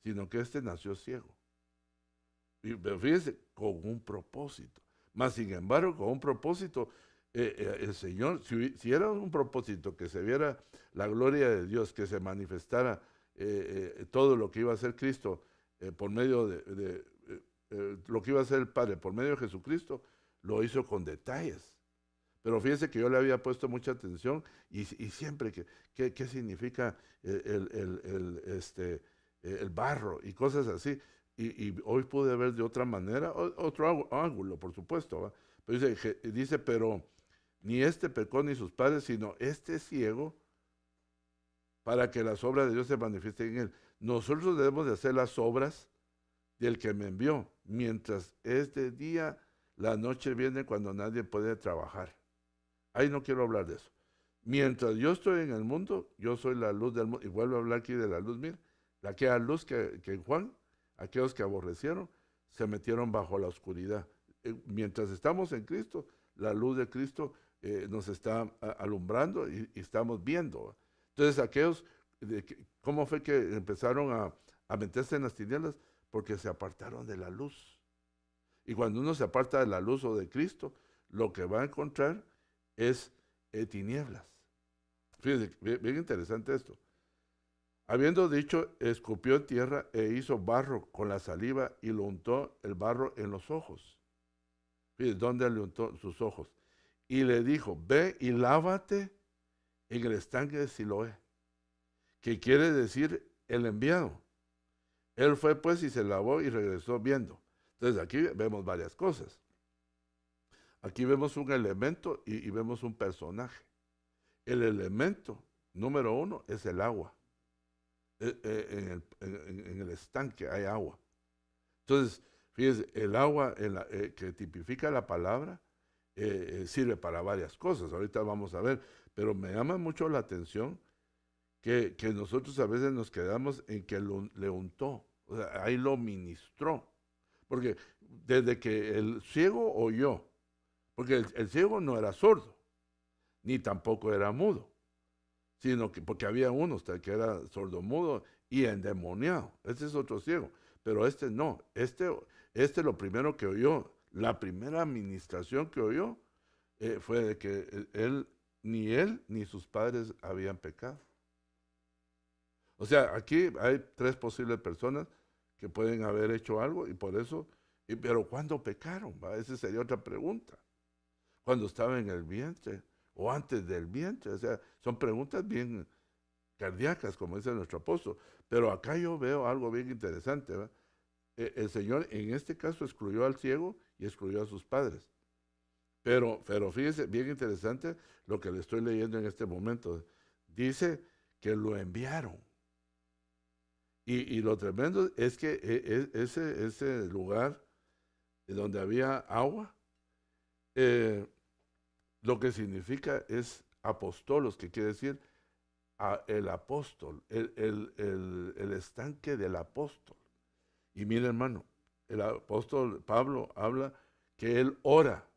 sino que este nació ciego. Pero fíjese, con un propósito. Más sin embargo, con un propósito, el Señor, si era un propósito que se viera la gloria de Dios, que se manifestara todo lo que iba a hacer Cristo por medio de lo que iba a hacer el Padre por medio de Jesucristo, lo hizo con detalles. Pero fíjese que yo le había puesto mucha atención y siempre qué significa el barro y cosas así. Y hoy pude ver de otra manera, otro ángulo, por supuesto. ¿Va? Pero dice, pero ni este pecó ni sus padres, sino este ciego para que las obras de Dios se manifiesten en él. Nosotros debemos de hacer las obras del que me envió, mientras es de día, la noche viene cuando nadie puede trabajar. Ahí no quiero hablar de eso. Mientras yo estoy en el mundo, yo soy la luz del mundo. Y vuelvo a hablar aquí de la luz, mire, aquella luz que en Juan, aquellos que aborrecieron, se metieron bajo la oscuridad. Mientras estamos en Cristo, la luz de Cristo nos está alumbrando y estamos viendo. Entonces, aquellos, ¿cómo fue que empezaron a meterse en las tinieblas? Porque se apartaron de la luz. Y cuando uno se aparta de la luz o de Cristo, lo que va a encontrar es tinieblas. Fíjense, bien interesante esto. Habiendo dicho, escupió en tierra e hizo barro con la saliva y lo untó el barro en los ojos. Fíjense, ¿dónde le untó sus ojos? Y le dijo, ve y lávate en el estanque de Siloé, que quiere decir el enviado. Él fue pues y se lavó y regresó viendo. Entonces aquí vemos varias cosas. Aquí vemos un elemento y vemos un personaje. El elemento número uno es el agua. En el estanque hay agua. Entonces, fíjese, el agua que tipifica la palabra sirve para varias cosas. Ahorita vamos a ver, pero me llama mucho la atención que nosotros a veces nos quedamos en que le untó, o sea, ahí lo ministró. Porque desde que el ciego oyó, porque el ciego no era sordo, ni tampoco era mudo, sino que porque había uno que era sordomudo y endemoniado. Ese es otro ciego, pero este no. Este lo primero que oyó, la primera administración que oyó, fue de que él ni sus padres habían pecado. O sea, aquí hay tres posibles personas que pueden haber hecho algo y por eso, pero ¿cuándo pecaron? ¿Va? Esa sería otra pregunta. Cuando estaba en el vientre o antes del vientre. O sea, son preguntas bien cardíacas, como dice nuestro apóstol. Pero acá yo veo algo bien interesante. ¿Va? El Señor en este caso excluyó al ciego y excluyó a sus padres. Pero fíjese, bien interesante lo que le estoy leyendo en este momento. Dice que lo enviaron. Y lo tremendo es que ese lugar donde había agua, lo que significa es apostolos, que quiere decir el apóstol, el estanque del apóstol. Y mire, hermano, el apóstol Pablo habla que él ora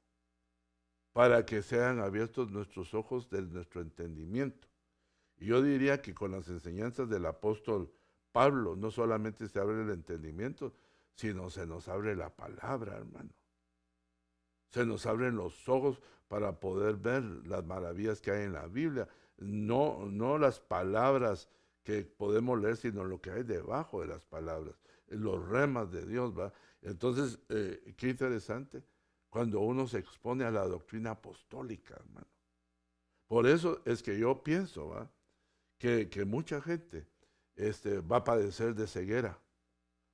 para que sean abiertos nuestros ojos de nuestro entendimiento. Y yo diría que con las enseñanzas del apóstol Pablo no solamente se abre el entendimiento, sino se nos abre la palabra, hermano. Se nos abren los ojos para poder ver las maravillas que hay en la Biblia. No las palabras que podemos leer, sino lo que hay debajo de las palabras, los remas de Dios, ¿va? Entonces, qué interesante cuando uno se expone a la doctrina apostólica, hermano. Por eso es que yo pienso, ¿va? Que mucha gente va a padecer de ceguera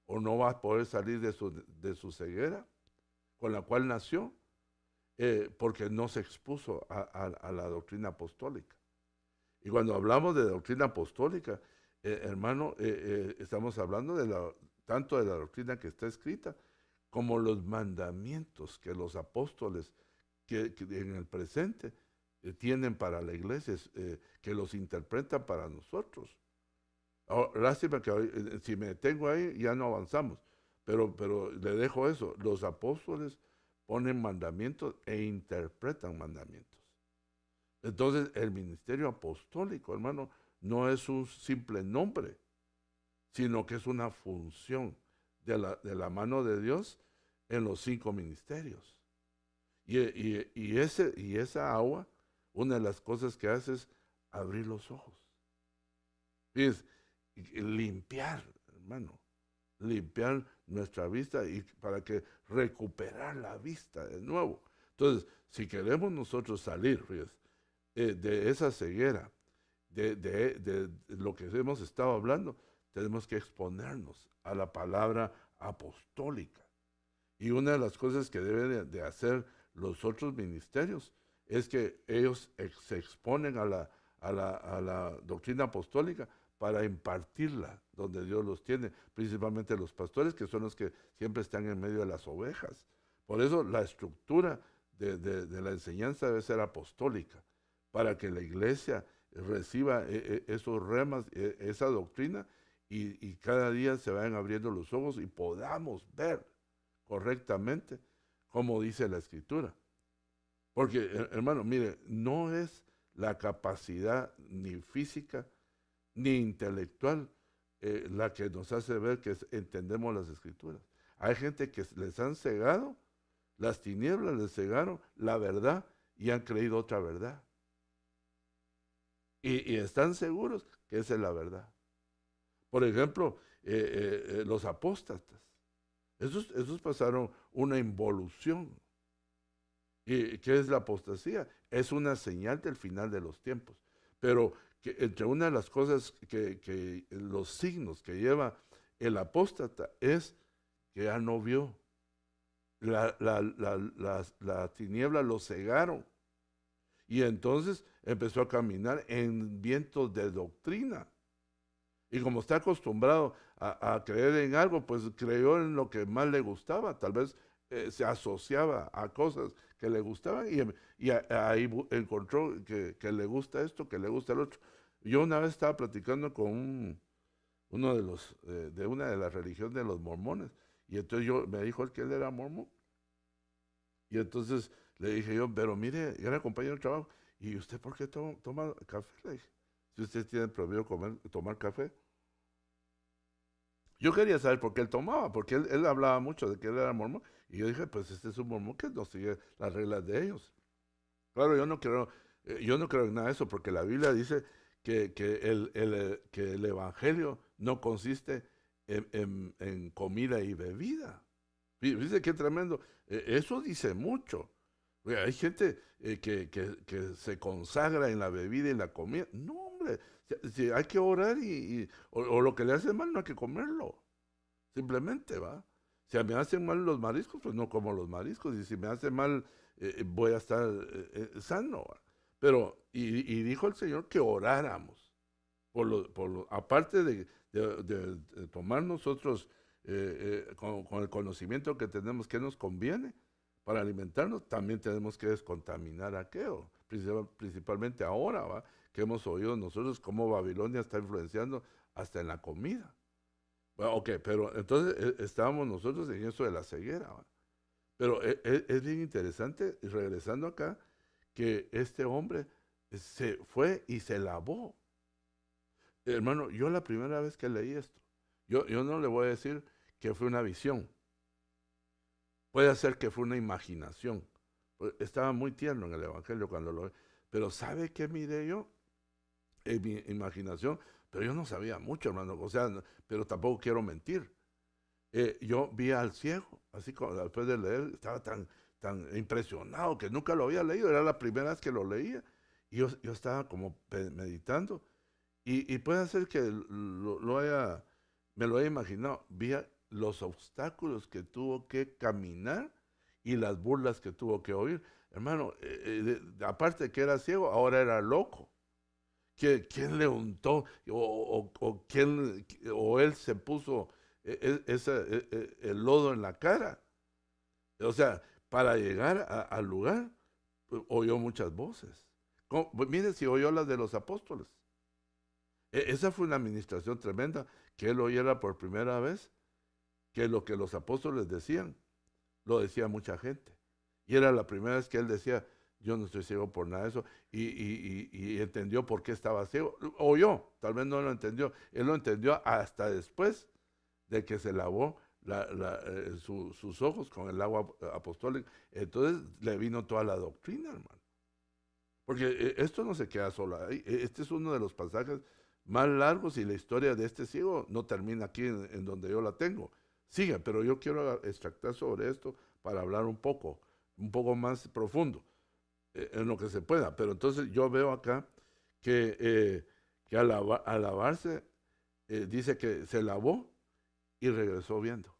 o no va a poder salir de su ceguera con la cual nació porque no se expuso a la doctrina apostólica. Y cuando hablamos de doctrina apostólica, hermano, estamos hablando tanto de la doctrina que está escrita, como los mandamientos que los apóstoles que en el presente tienen para la iglesia, que los interpretan para nosotros. Ahora, lástima que si me detengo ahí ya no avanzamos, pero le dejo eso. Los apóstoles ponen mandamientos e interpretan mandamientos. Entonces, el ministerio apostólico, hermano, no es un simple nombre, sino que es una función de la mano de Dios en los 5 ministerios. Y esa agua, una de las cosas que hace es abrir los ojos. Es limpiar, hermano, limpiar nuestra vista y para que recuperar la vista de nuevo. Entonces, si queremos nosotros salir, fíjese, de esa ceguera, de lo que hemos estado hablando, tenemos que exponernos a la palabra apostólica. Y una de las cosas que deben de hacer los otros ministerios es que ellos se exponen a la doctrina apostólica para impartirla donde Dios los tiene, principalmente los pastores, que son los que siempre están en medio de las ovejas. Por eso la estructura de la enseñanza debe ser apostólica, para que la iglesia reciba esos remas, esa doctrina, y cada día se vayan abriendo los ojos y podamos ver correctamente como dice la Escritura. Porque, hermano, mire, no es la capacidad ni física ni intelectual la que nos hace ver que entendemos las Escrituras. Hay gente que les han cegado, las tinieblas les cegaron la verdad y han creído otra verdad. Y están seguros que esa es la verdad. Por ejemplo, los apóstatas. Esos pasaron una involución. ¿Y qué es la apostasía? Es una señal del final de los tiempos. Pero entre una de las cosas que los signos que lleva el apóstata es que ya no vio. La tiniebla lo cegaron. Y entonces empezó a caminar en vientos de doctrina. Y como está acostumbrado a creer en algo, pues creyó en lo que más le gustaba. Tal vez se asociaba a cosas que le gustaban y ahí encontró que le gusta esto, que le gusta el otro. Yo una vez estaba platicando con uno de una de las religiones de los mormones, y entonces me dijo que él era mormón. Y entonces le dije yo, pero mire, era compañero de trabajo, ¿y usted por qué toma café? Le dije, si usted tiene prohibido tomar café. Yo quería saber por qué él tomaba, porque él hablaba mucho de que él era mormón. Y yo dije, pues este es un mormón que no sigue las reglas de ellos. Claro, yo no creo en nada de eso, porque la Biblia dice que el evangelio no consiste en comida y bebida. Dice qué tremendo. Eso dice mucho. Oye, hay gente que se consagra en la bebida y en la comida. No, hombre, si hay que orar o lo que le hace mal no hay que comerlo. Simplemente, ¿va? Si me hacen mal los mariscos, pues no como los mariscos. Y si me hace mal, voy a estar sano, ¿va? Pero, y dijo el Señor que oráramos. Aparte de tomar nosotros con el conocimiento que tenemos que nos conviene para alimentarnos, también tenemos que descontaminar aquello, principalmente ahora, ¿va? Que hemos oído nosotros cómo Babilonia está influenciando hasta en la comida. Bueno, ok, pero entonces estábamos nosotros en eso de la ceguera, ¿va? Pero es bien interesante, y regresando acá, que este hombre se fue y se lavó. Hermano, yo la primera vez que leí esto, yo no le voy a decir que fue una visión. Puede ser que fue una imaginación. Estaba muy tierno en el Evangelio cuando lo vi. Pero ¿sabe qué miré yo? En mi imaginación. Pero yo no sabía mucho, hermano. O sea, pero tampoco quiero mentir. Yo vi al ciego, así como después de leer, estaba tan impresionado que nunca lo había leído. Era la primera vez que lo leía. Y yo estaba como meditando. Y puede ser que me lo haya imaginado. Vi los obstáculos que tuvo que caminar y las burlas que tuvo que oír. Hermano, aparte de que era ciego, ahora era loco. ¿Quién le untó o él se puso el lodo en la cara? O sea, para llegar al lugar, oyó muchas voces. Pues mire si oyó las de los apóstoles. Esa fue una administración tremenda, que él oyera por primera vez que lo que los apóstoles decían, lo decía mucha gente. Y era la primera vez que él decía, yo no estoy ciego por nada de eso, y entendió por qué estaba ciego. Oyó, tal vez no lo entendió. Él lo entendió hasta después de que se lavó sus ojos con el agua apostólica. Entonces le vino toda la doctrina, hermano. Porque esto no se queda solo ahí. Este es uno de los pasajes más largos y la historia de este ciego no termina aquí en donde yo la tengo. Sigue, pero yo quiero extractar sobre esto para hablar un poco más profundo, en lo que se pueda. Pero entonces yo veo acá que al lavarse, dice que se lavó y regresó viendo.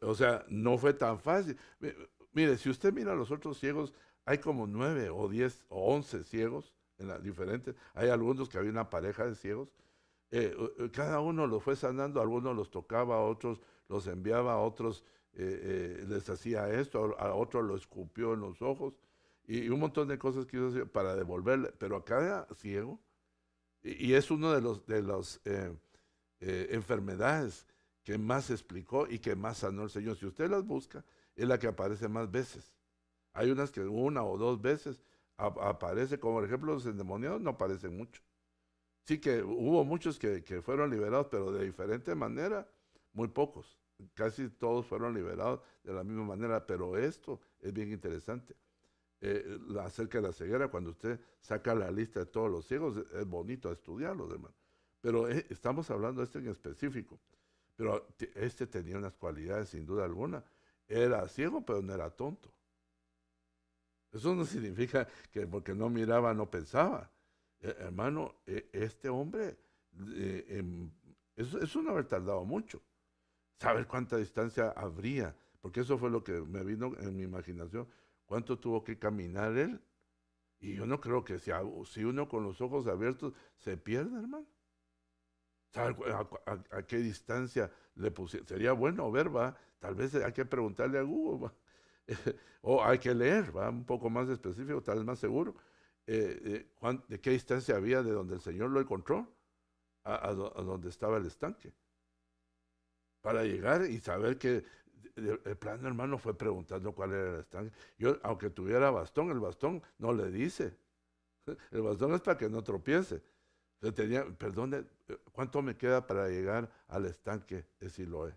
O sea, no fue tan fácil. Mire, si usted mira a los otros ciegos, hay como 9 o 10 o 11 ciegos en las diferentes. Hay algunos que había una pareja de ciegos. Cada uno los fue sanando, algunos los tocaba, a otros los enviaba, a otros les hacía esto, a otros lo escupió en los ojos y un montón de cosas que hizo para devolverle. Pero a cada ciego, y es uno de los enfermedades que más explicó y que más sanó el Señor. Si usted las busca, es la que aparece más veces. Hay unas que 1 o 2 veces aparece, como por ejemplo los endemoniados no aparecen mucho. Sí que hubo muchos que fueron liberados, pero de diferente manera, muy pocos. Casi todos fueron liberados de la misma manera, pero esto es bien interesante. Acerca de la ceguera, cuando usted saca la lista de todos los ciegos, es bonito estudiarlos, hermano. Pero estamos hablando de este en específico. Pero este tenía unas cualidades, sin duda alguna. Era ciego, pero no era tonto. Eso no significa que porque no miraba, no pensaba. Hermano, este hombre, eso no haber tardado mucho. Saber cuánta distancia habría, porque eso fue lo que me vino en mi imaginación. ¿Cuánto tuvo que caminar él? Y yo no creo que si uno con los ojos abiertos se pierde, hermano. ¿Sabe a qué distancia le pusieron? Sería bueno ver, va. Tal vez hay que preguntarle a Google, va. O hay que leer, va, un poco más específico, tal vez más seguro. ¿De qué distancia había de donde el Señor lo encontró a donde estaba el estanque? Para llegar y saber que el plan, hermano, fue preguntando cuál era el estanque. Yo, aunque tuviera bastón, el bastón no le dice. El bastón es para que no tropiece. Perdone, ¿cuánto me queda para llegar al estanque de Siloé?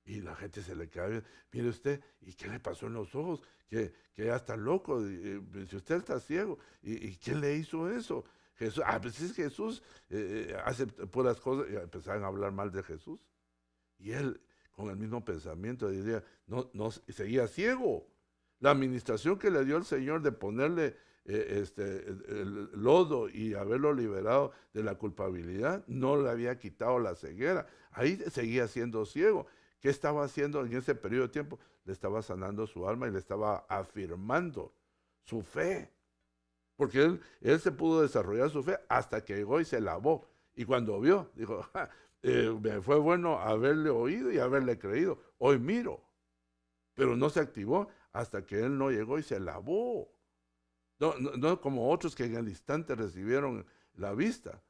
Y la gente se le queda bien. Mire usted, ¿y qué le pasó en los ojos? Que ya está loco. Si usted está ciego, ¿y quién le hizo eso? Jesús. Pues es Jesús hace puras cosas. Y empezaron a hablar mal de Jesús. Y él, con el mismo pensamiento, diría, no, seguía ciego. La administración que le dio el Señor de ponerle el lodo y haberlo liberado de la culpabilidad, no le había quitado la ceguera. Ahí seguía siendo ciego. ¿Qué estaba haciendo en ese periodo de tiempo? Le estaba sanando su alma y le estaba afirmando su fe. Porque él se pudo desarrollar su fe hasta que llegó y se lavó. Y cuando vio, dijo, me fue bueno haberle oído y haberle creído. Hoy miro. Pero no se activó hasta que él no llegó y se lavó. No como otros que en el instante recibieron la vista.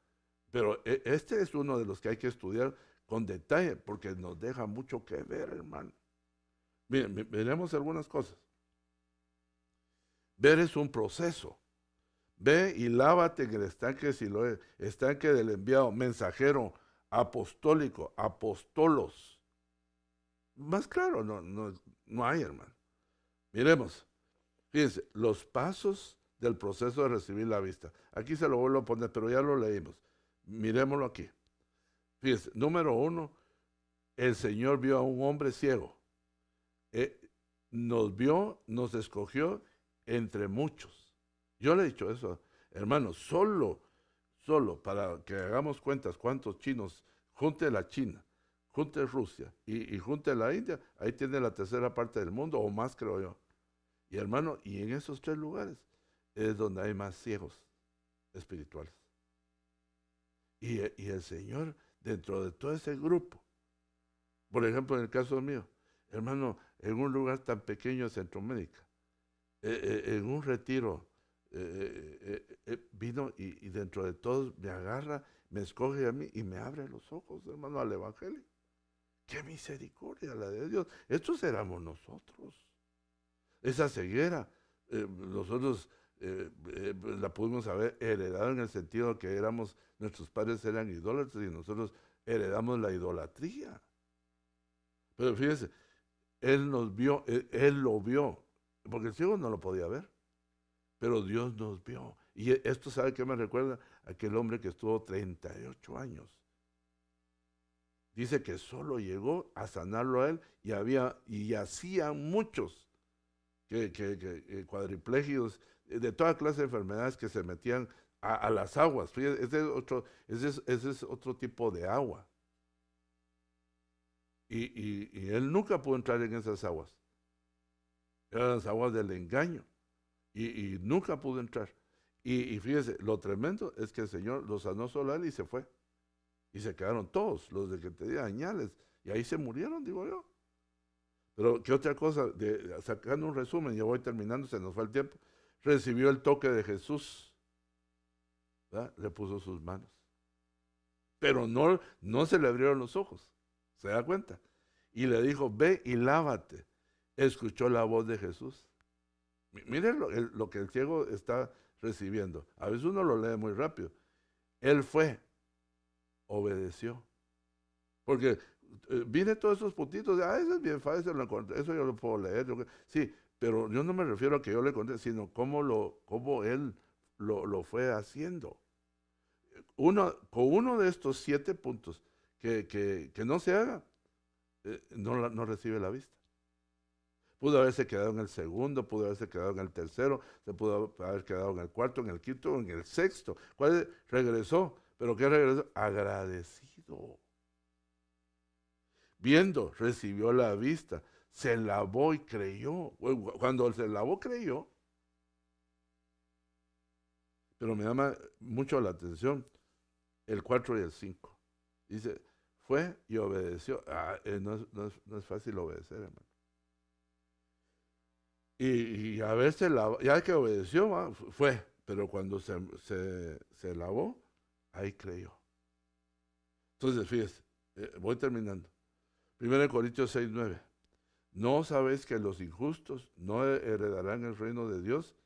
Pero este es uno de los que hay que estudiar con detalle, porque nos deja mucho que ver, hermano. Miren, veremos algunas cosas. Ver es un proceso. Ve y lávate en el estanque Siloé, estanque del enviado, mensajero, apostólico, apostolos. Más claro, no hay, hermano. Miremos. Fíjense, los pasos del proceso de recibir la vista. Aquí se lo vuelvo a poner, pero ya lo leímos. Miremoslo aquí. Fíjense, número 1, el Señor vio a un hombre ciego. Nos vio, nos escogió entre muchos. Yo le he dicho eso, hermano, solo para que hagamos cuentas cuántos chinos, junte la China, junte Rusia y junte la India, ahí tiene la tercera parte del mundo, o más creo yo. Y hermano, y en esos 3 lugares es donde hay más ciegos espirituales. Y el Señor, dentro de todo ese grupo, por ejemplo, en el caso mío, hermano, en un lugar tan pequeño de Centroamérica, en un retiro, vino y dentro de todos me agarra, me escoge a mí y me abre los ojos, hermano, al Evangelio. ¡Qué misericordia la de Dios! Estos éramos nosotros. Esa ceguera, nosotros la pudimos haber heredado en el sentido que nuestros padres eran idólatras y nosotros heredamos la idolatría. Pero fíjese, Él nos vio, él lo vio, porque el ciego no lo podía ver, pero Dios nos vio. Y esto, ¿sabe qué me recuerda? Aquel hombre que estuvo 38 años. Dice que solo llegó a sanarlo a él y hacían muchos cuadripléjicos de toda clase de enfermedades que se metían a las aguas. Fíjate, ese es otro tipo de agua. Y él nunca pudo entrar en esas aguas. Eran las aguas del engaño. Y nunca pudo entrar. Y fíjese, lo tremendo es que el Señor lo sanó solo a él y se fue. Y se quedaron todos, los de que tenían añales. Y ahí se murieron, digo yo. Pero, ¿qué otra cosa? Sacando un resumen, ya voy terminando, se nos fue el tiempo. Recibió el toque de Jesús. ¿Verdad? Le puso sus manos. Pero no se le abrieron los ojos. ¿Se da cuenta? Y le dijo, ve y lávate. Escuchó la voz de Jesús. Miren lo que el ciego está recibiendo. A veces uno lo lee muy rápido. Él fue, obedeció. Porque viene todos esos puntitos de, eso es bien fácil, eso yo lo puedo leer. Sí, pero yo no me refiero a que yo le conté, sino cómo él lo fue haciendo. Con uno de estos 7 puntos que no se haga, no recibe la vista. Pudo haberse quedado en el segundo, pudo haberse quedado en el tercero, se pudo haber quedado en el cuarto, en el quinto, en el sexto. Regresó, pero ¿qué regresó? Agradecido. Viendo, recibió la vista, se lavó y creyó. Cuando se lavó, creyó. Pero me llama mucho la atención el 4 y el 5. Dice, fue y obedeció. No es fácil obedecer, hermano. Y a veces, ya que obedeció, fue. Pero cuando se lavó, ahí creyó. Entonces, fíjese, voy terminando. 1 Corintios 6:9. ¿No sabéis que los injustos no heredarán el reino de Dios?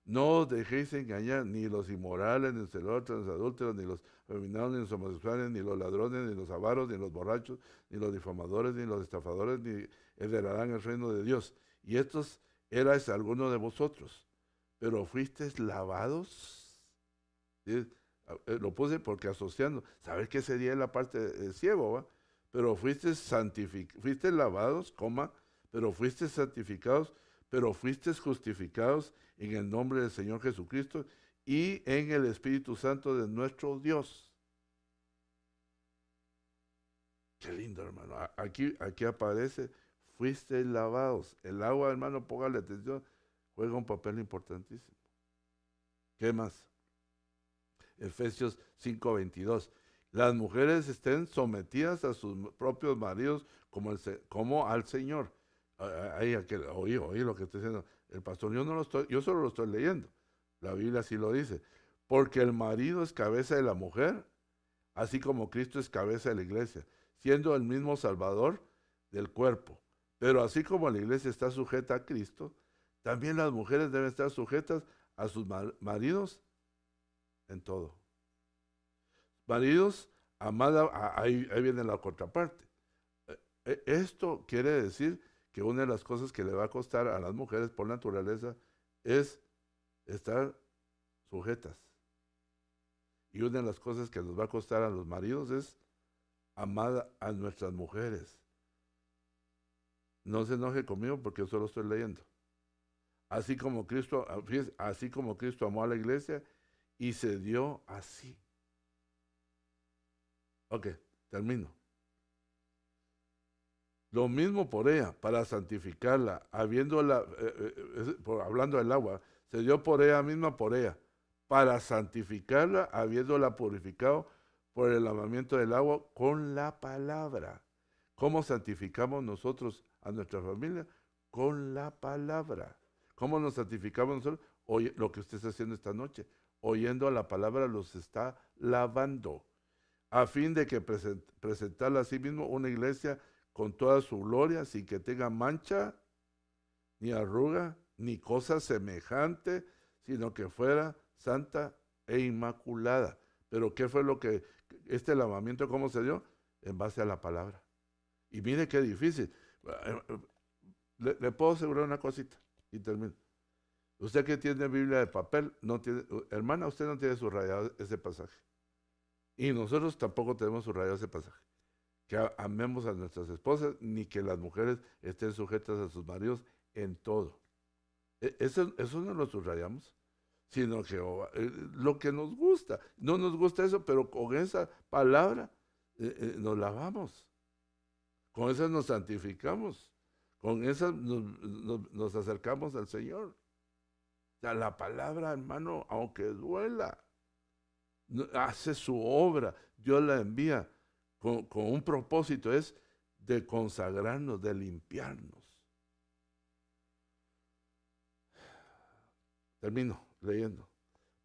No os dejéis engañar, ni los inmorales, ni los celólatras, ni los adúlteros, ni los afeminados, ni los homosexuales, ni los ladrones, ni los avaros, ni los borrachos, ni los difamadores, ni los estafadores, ni heredarán el reino de Dios. Y estos erais algunos de vosotros, pero fuisteis lavados. ¿Sí? Lo puse porque asociando. ¿Sabes qué sería la parte ciego, va? Pero fuiste lavados, pero fuiste santificados, pero fuiste justificados en el nombre del Señor Jesucristo y en el Espíritu Santo de nuestro Dios. Qué lindo, hermano. Aquí aparece, fuiste lavados. El agua, hermano, póngale atención, juega un papel importantísimo. ¿Qué más? Efesios 5:22. Las mujeres estén sometidas a sus propios maridos como al Señor. Oí lo que estoy diciendo. El pastor, yo solo lo estoy leyendo. La Biblia sí lo dice. Porque el marido es cabeza de la mujer, así como Cristo es cabeza de la iglesia, siendo el mismo Salvador del cuerpo. Pero así como la iglesia está sujeta a Cristo, también las mujeres deben estar sujetas a sus maridos en todo. Maridos, amada, ahí viene la contraparte. Esto quiere decir que una de las cosas que le va a costar a las mujeres por naturaleza es estar sujetas. Y una de las cosas que nos va a costar a los maridos es amar a nuestras mujeres. No se enoje conmigo porque yo solo estoy leyendo. Así como Cristo amó a la iglesia y se dio así. Ok, termino. Lo mismo por ella, para santificarla, habiéndola, hablando del agua, se dio por ella misma, por ella, para santificarla, habiéndola purificado por el lavamiento del agua con la palabra. ¿Cómo santificamos nosotros a nuestra familia? Con la palabra. ¿Cómo nos santificamos nosotros? Oye, lo que usted está haciendo esta noche, oyendo a la palabra, los está lavando, a fin de que presentarla a sí mismo una iglesia con toda su gloria, sin que tenga mancha, ni arruga, ni cosa semejante, sino que fuera santa e inmaculada. Pero ¿qué fue lo que, este lavamiento, cómo se dio? En base a la palabra. Y mire qué difícil. Le puedo asegurar una cosita y termino. Usted que tiene Biblia de papel, no tiene, hermana, usted no tiene subrayado ese pasaje. Y nosotros tampoco tenemos subrayado ese pasaje. Que amemos a nuestras esposas, ni que las mujeres estén sujetas a sus maridos en todo. Eso no lo subrayamos, sino que lo que nos gusta. No nos gusta eso, pero con esa palabra nos lavamos. Con esa nos santificamos. Con esa nos acercamos al Señor. O sea, la palabra, hermano, aunque duela, hace su obra. Dios la envía con un propósito, es de consagrarnos, de limpiarnos. Termino leyendo.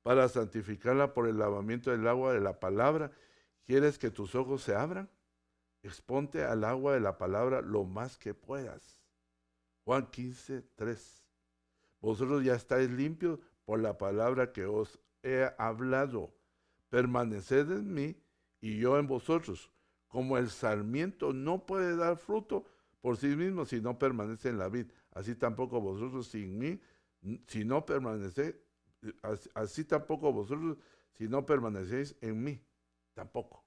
Para santificarla por el lavamiento del agua de la palabra, ¿quieres que tus ojos se abran? Exponte al agua de la palabra lo más que puedas. Juan 15:3. Vosotros ya estáis limpios por la palabra que os he hablado. Permaneced en mí y yo en vosotros. Como el sarmiento no puede dar fruto por sí mismo si no permanece en la vid, así tampoco vosotros sin mí, si no permanecéis, así tampoco vosotros si no permanecéis en mí, tampoco.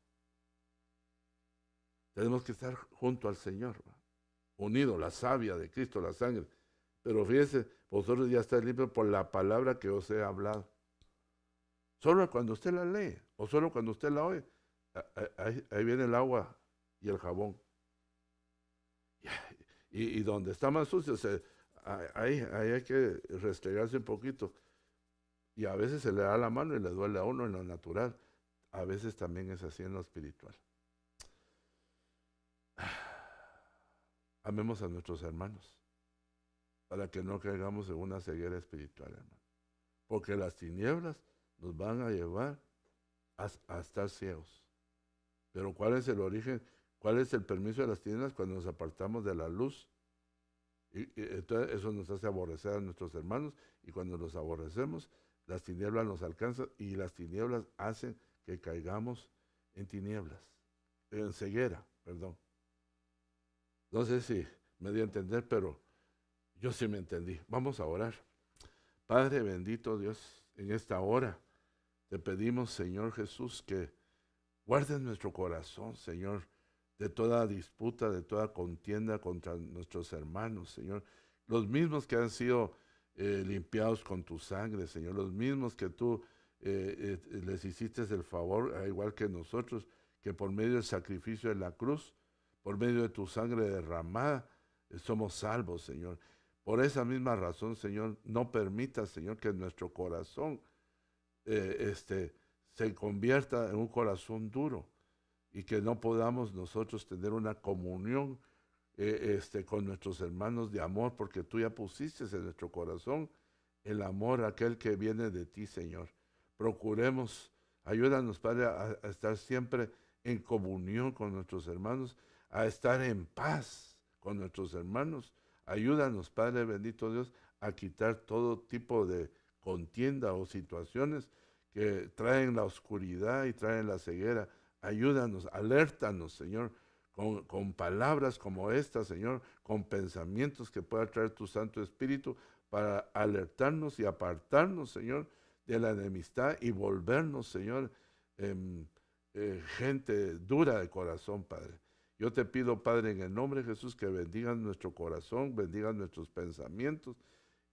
Tenemos que estar junto al Señor, ¿va? Unido, la savia de Cristo, la sangre. Pero fíjese, vosotros ya estáis limpios por la palabra que os he hablado. Solo cuando usted la lee, o solo cuando usted la oye, ahí viene el agua y el jabón. Y donde está más sucio, ahí hay que restregarse un poquito. Y a veces se le da la mano y le duele a uno en lo natural. A veces también es así en lo espiritual. Amemos a nuestros hermanos para que no caigamos en una ceguera espiritual, hermano. Porque las tinieblas nos van a llevar a estar ciegos. Pero ¿cuál es el origen? ¿Cuál es el permiso de las tinieblas? Cuando nos apartamos de la luz. Y entonces eso nos hace aborrecer a nuestros hermanos, y cuando los aborrecemos, las tinieblas nos alcanzan y las tinieblas hacen que caigamos en tinieblas, en ceguera, perdón. No sé si me dio a entender, pero yo sí me entendí. Vamos a orar. Padre bendito Dios, en esta hora te pedimos, Señor Jesús, que guardes nuestro corazón, Señor, de toda disputa, de toda contienda contra nuestros hermanos, Señor. Los mismos que han sido limpiados con tu sangre, Señor. Los mismos que tú les hiciste el favor, igual que nosotros, que por medio del sacrificio de la cruz, por medio de tu sangre derramada, somos salvos, Señor. Por esa misma razón, Señor, no permitas, Señor, que nuestro corazón se convierta en un corazón duro y que no podamos nosotros tener una comunión con nuestros hermanos de amor, porque tú ya pusiste en nuestro corazón el amor, aquel que viene de ti, Señor. Procuremos, ayúdanos, Padre, a estar siempre en comunión con nuestros hermanos, a estar en paz con nuestros hermanos. Ayúdanos, Padre bendito Dios, a quitar todo tipo de contienda o situaciones que traen la oscuridad y traen la ceguera. Ayúdanos, alértanos, Señor, con palabras como esta, Señor, con pensamientos que pueda traer tu Santo Espíritu para alertarnos y apartarnos, Señor, de la enemistad y volvernos, Señor, gente dura de corazón, Padre. Yo te pido, Padre, en el nombre de Jesús, que bendigas nuestro corazón, bendigas nuestros pensamientos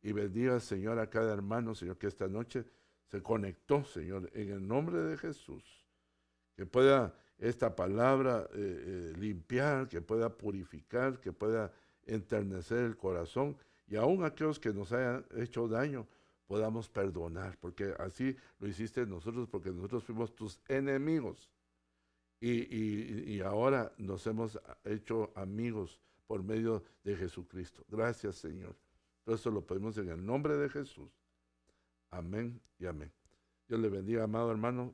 y bendigas, Señor, a cada hermano, Señor, que esta noche se conectó, Señor, en el nombre de Jesús. Que pueda esta palabra limpiar, que pueda purificar, que pueda enternecer el corazón, y aún aquellos que nos hayan hecho daño, podamos perdonar, porque así lo hiciste nosotros, porque nosotros fuimos tus enemigos. Y ahora nos hemos hecho amigos por medio de Jesucristo. Gracias, Señor. Todo esto lo pedimos en el nombre de Jesús. Amén y amén. Dios le bendiga, amado hermano.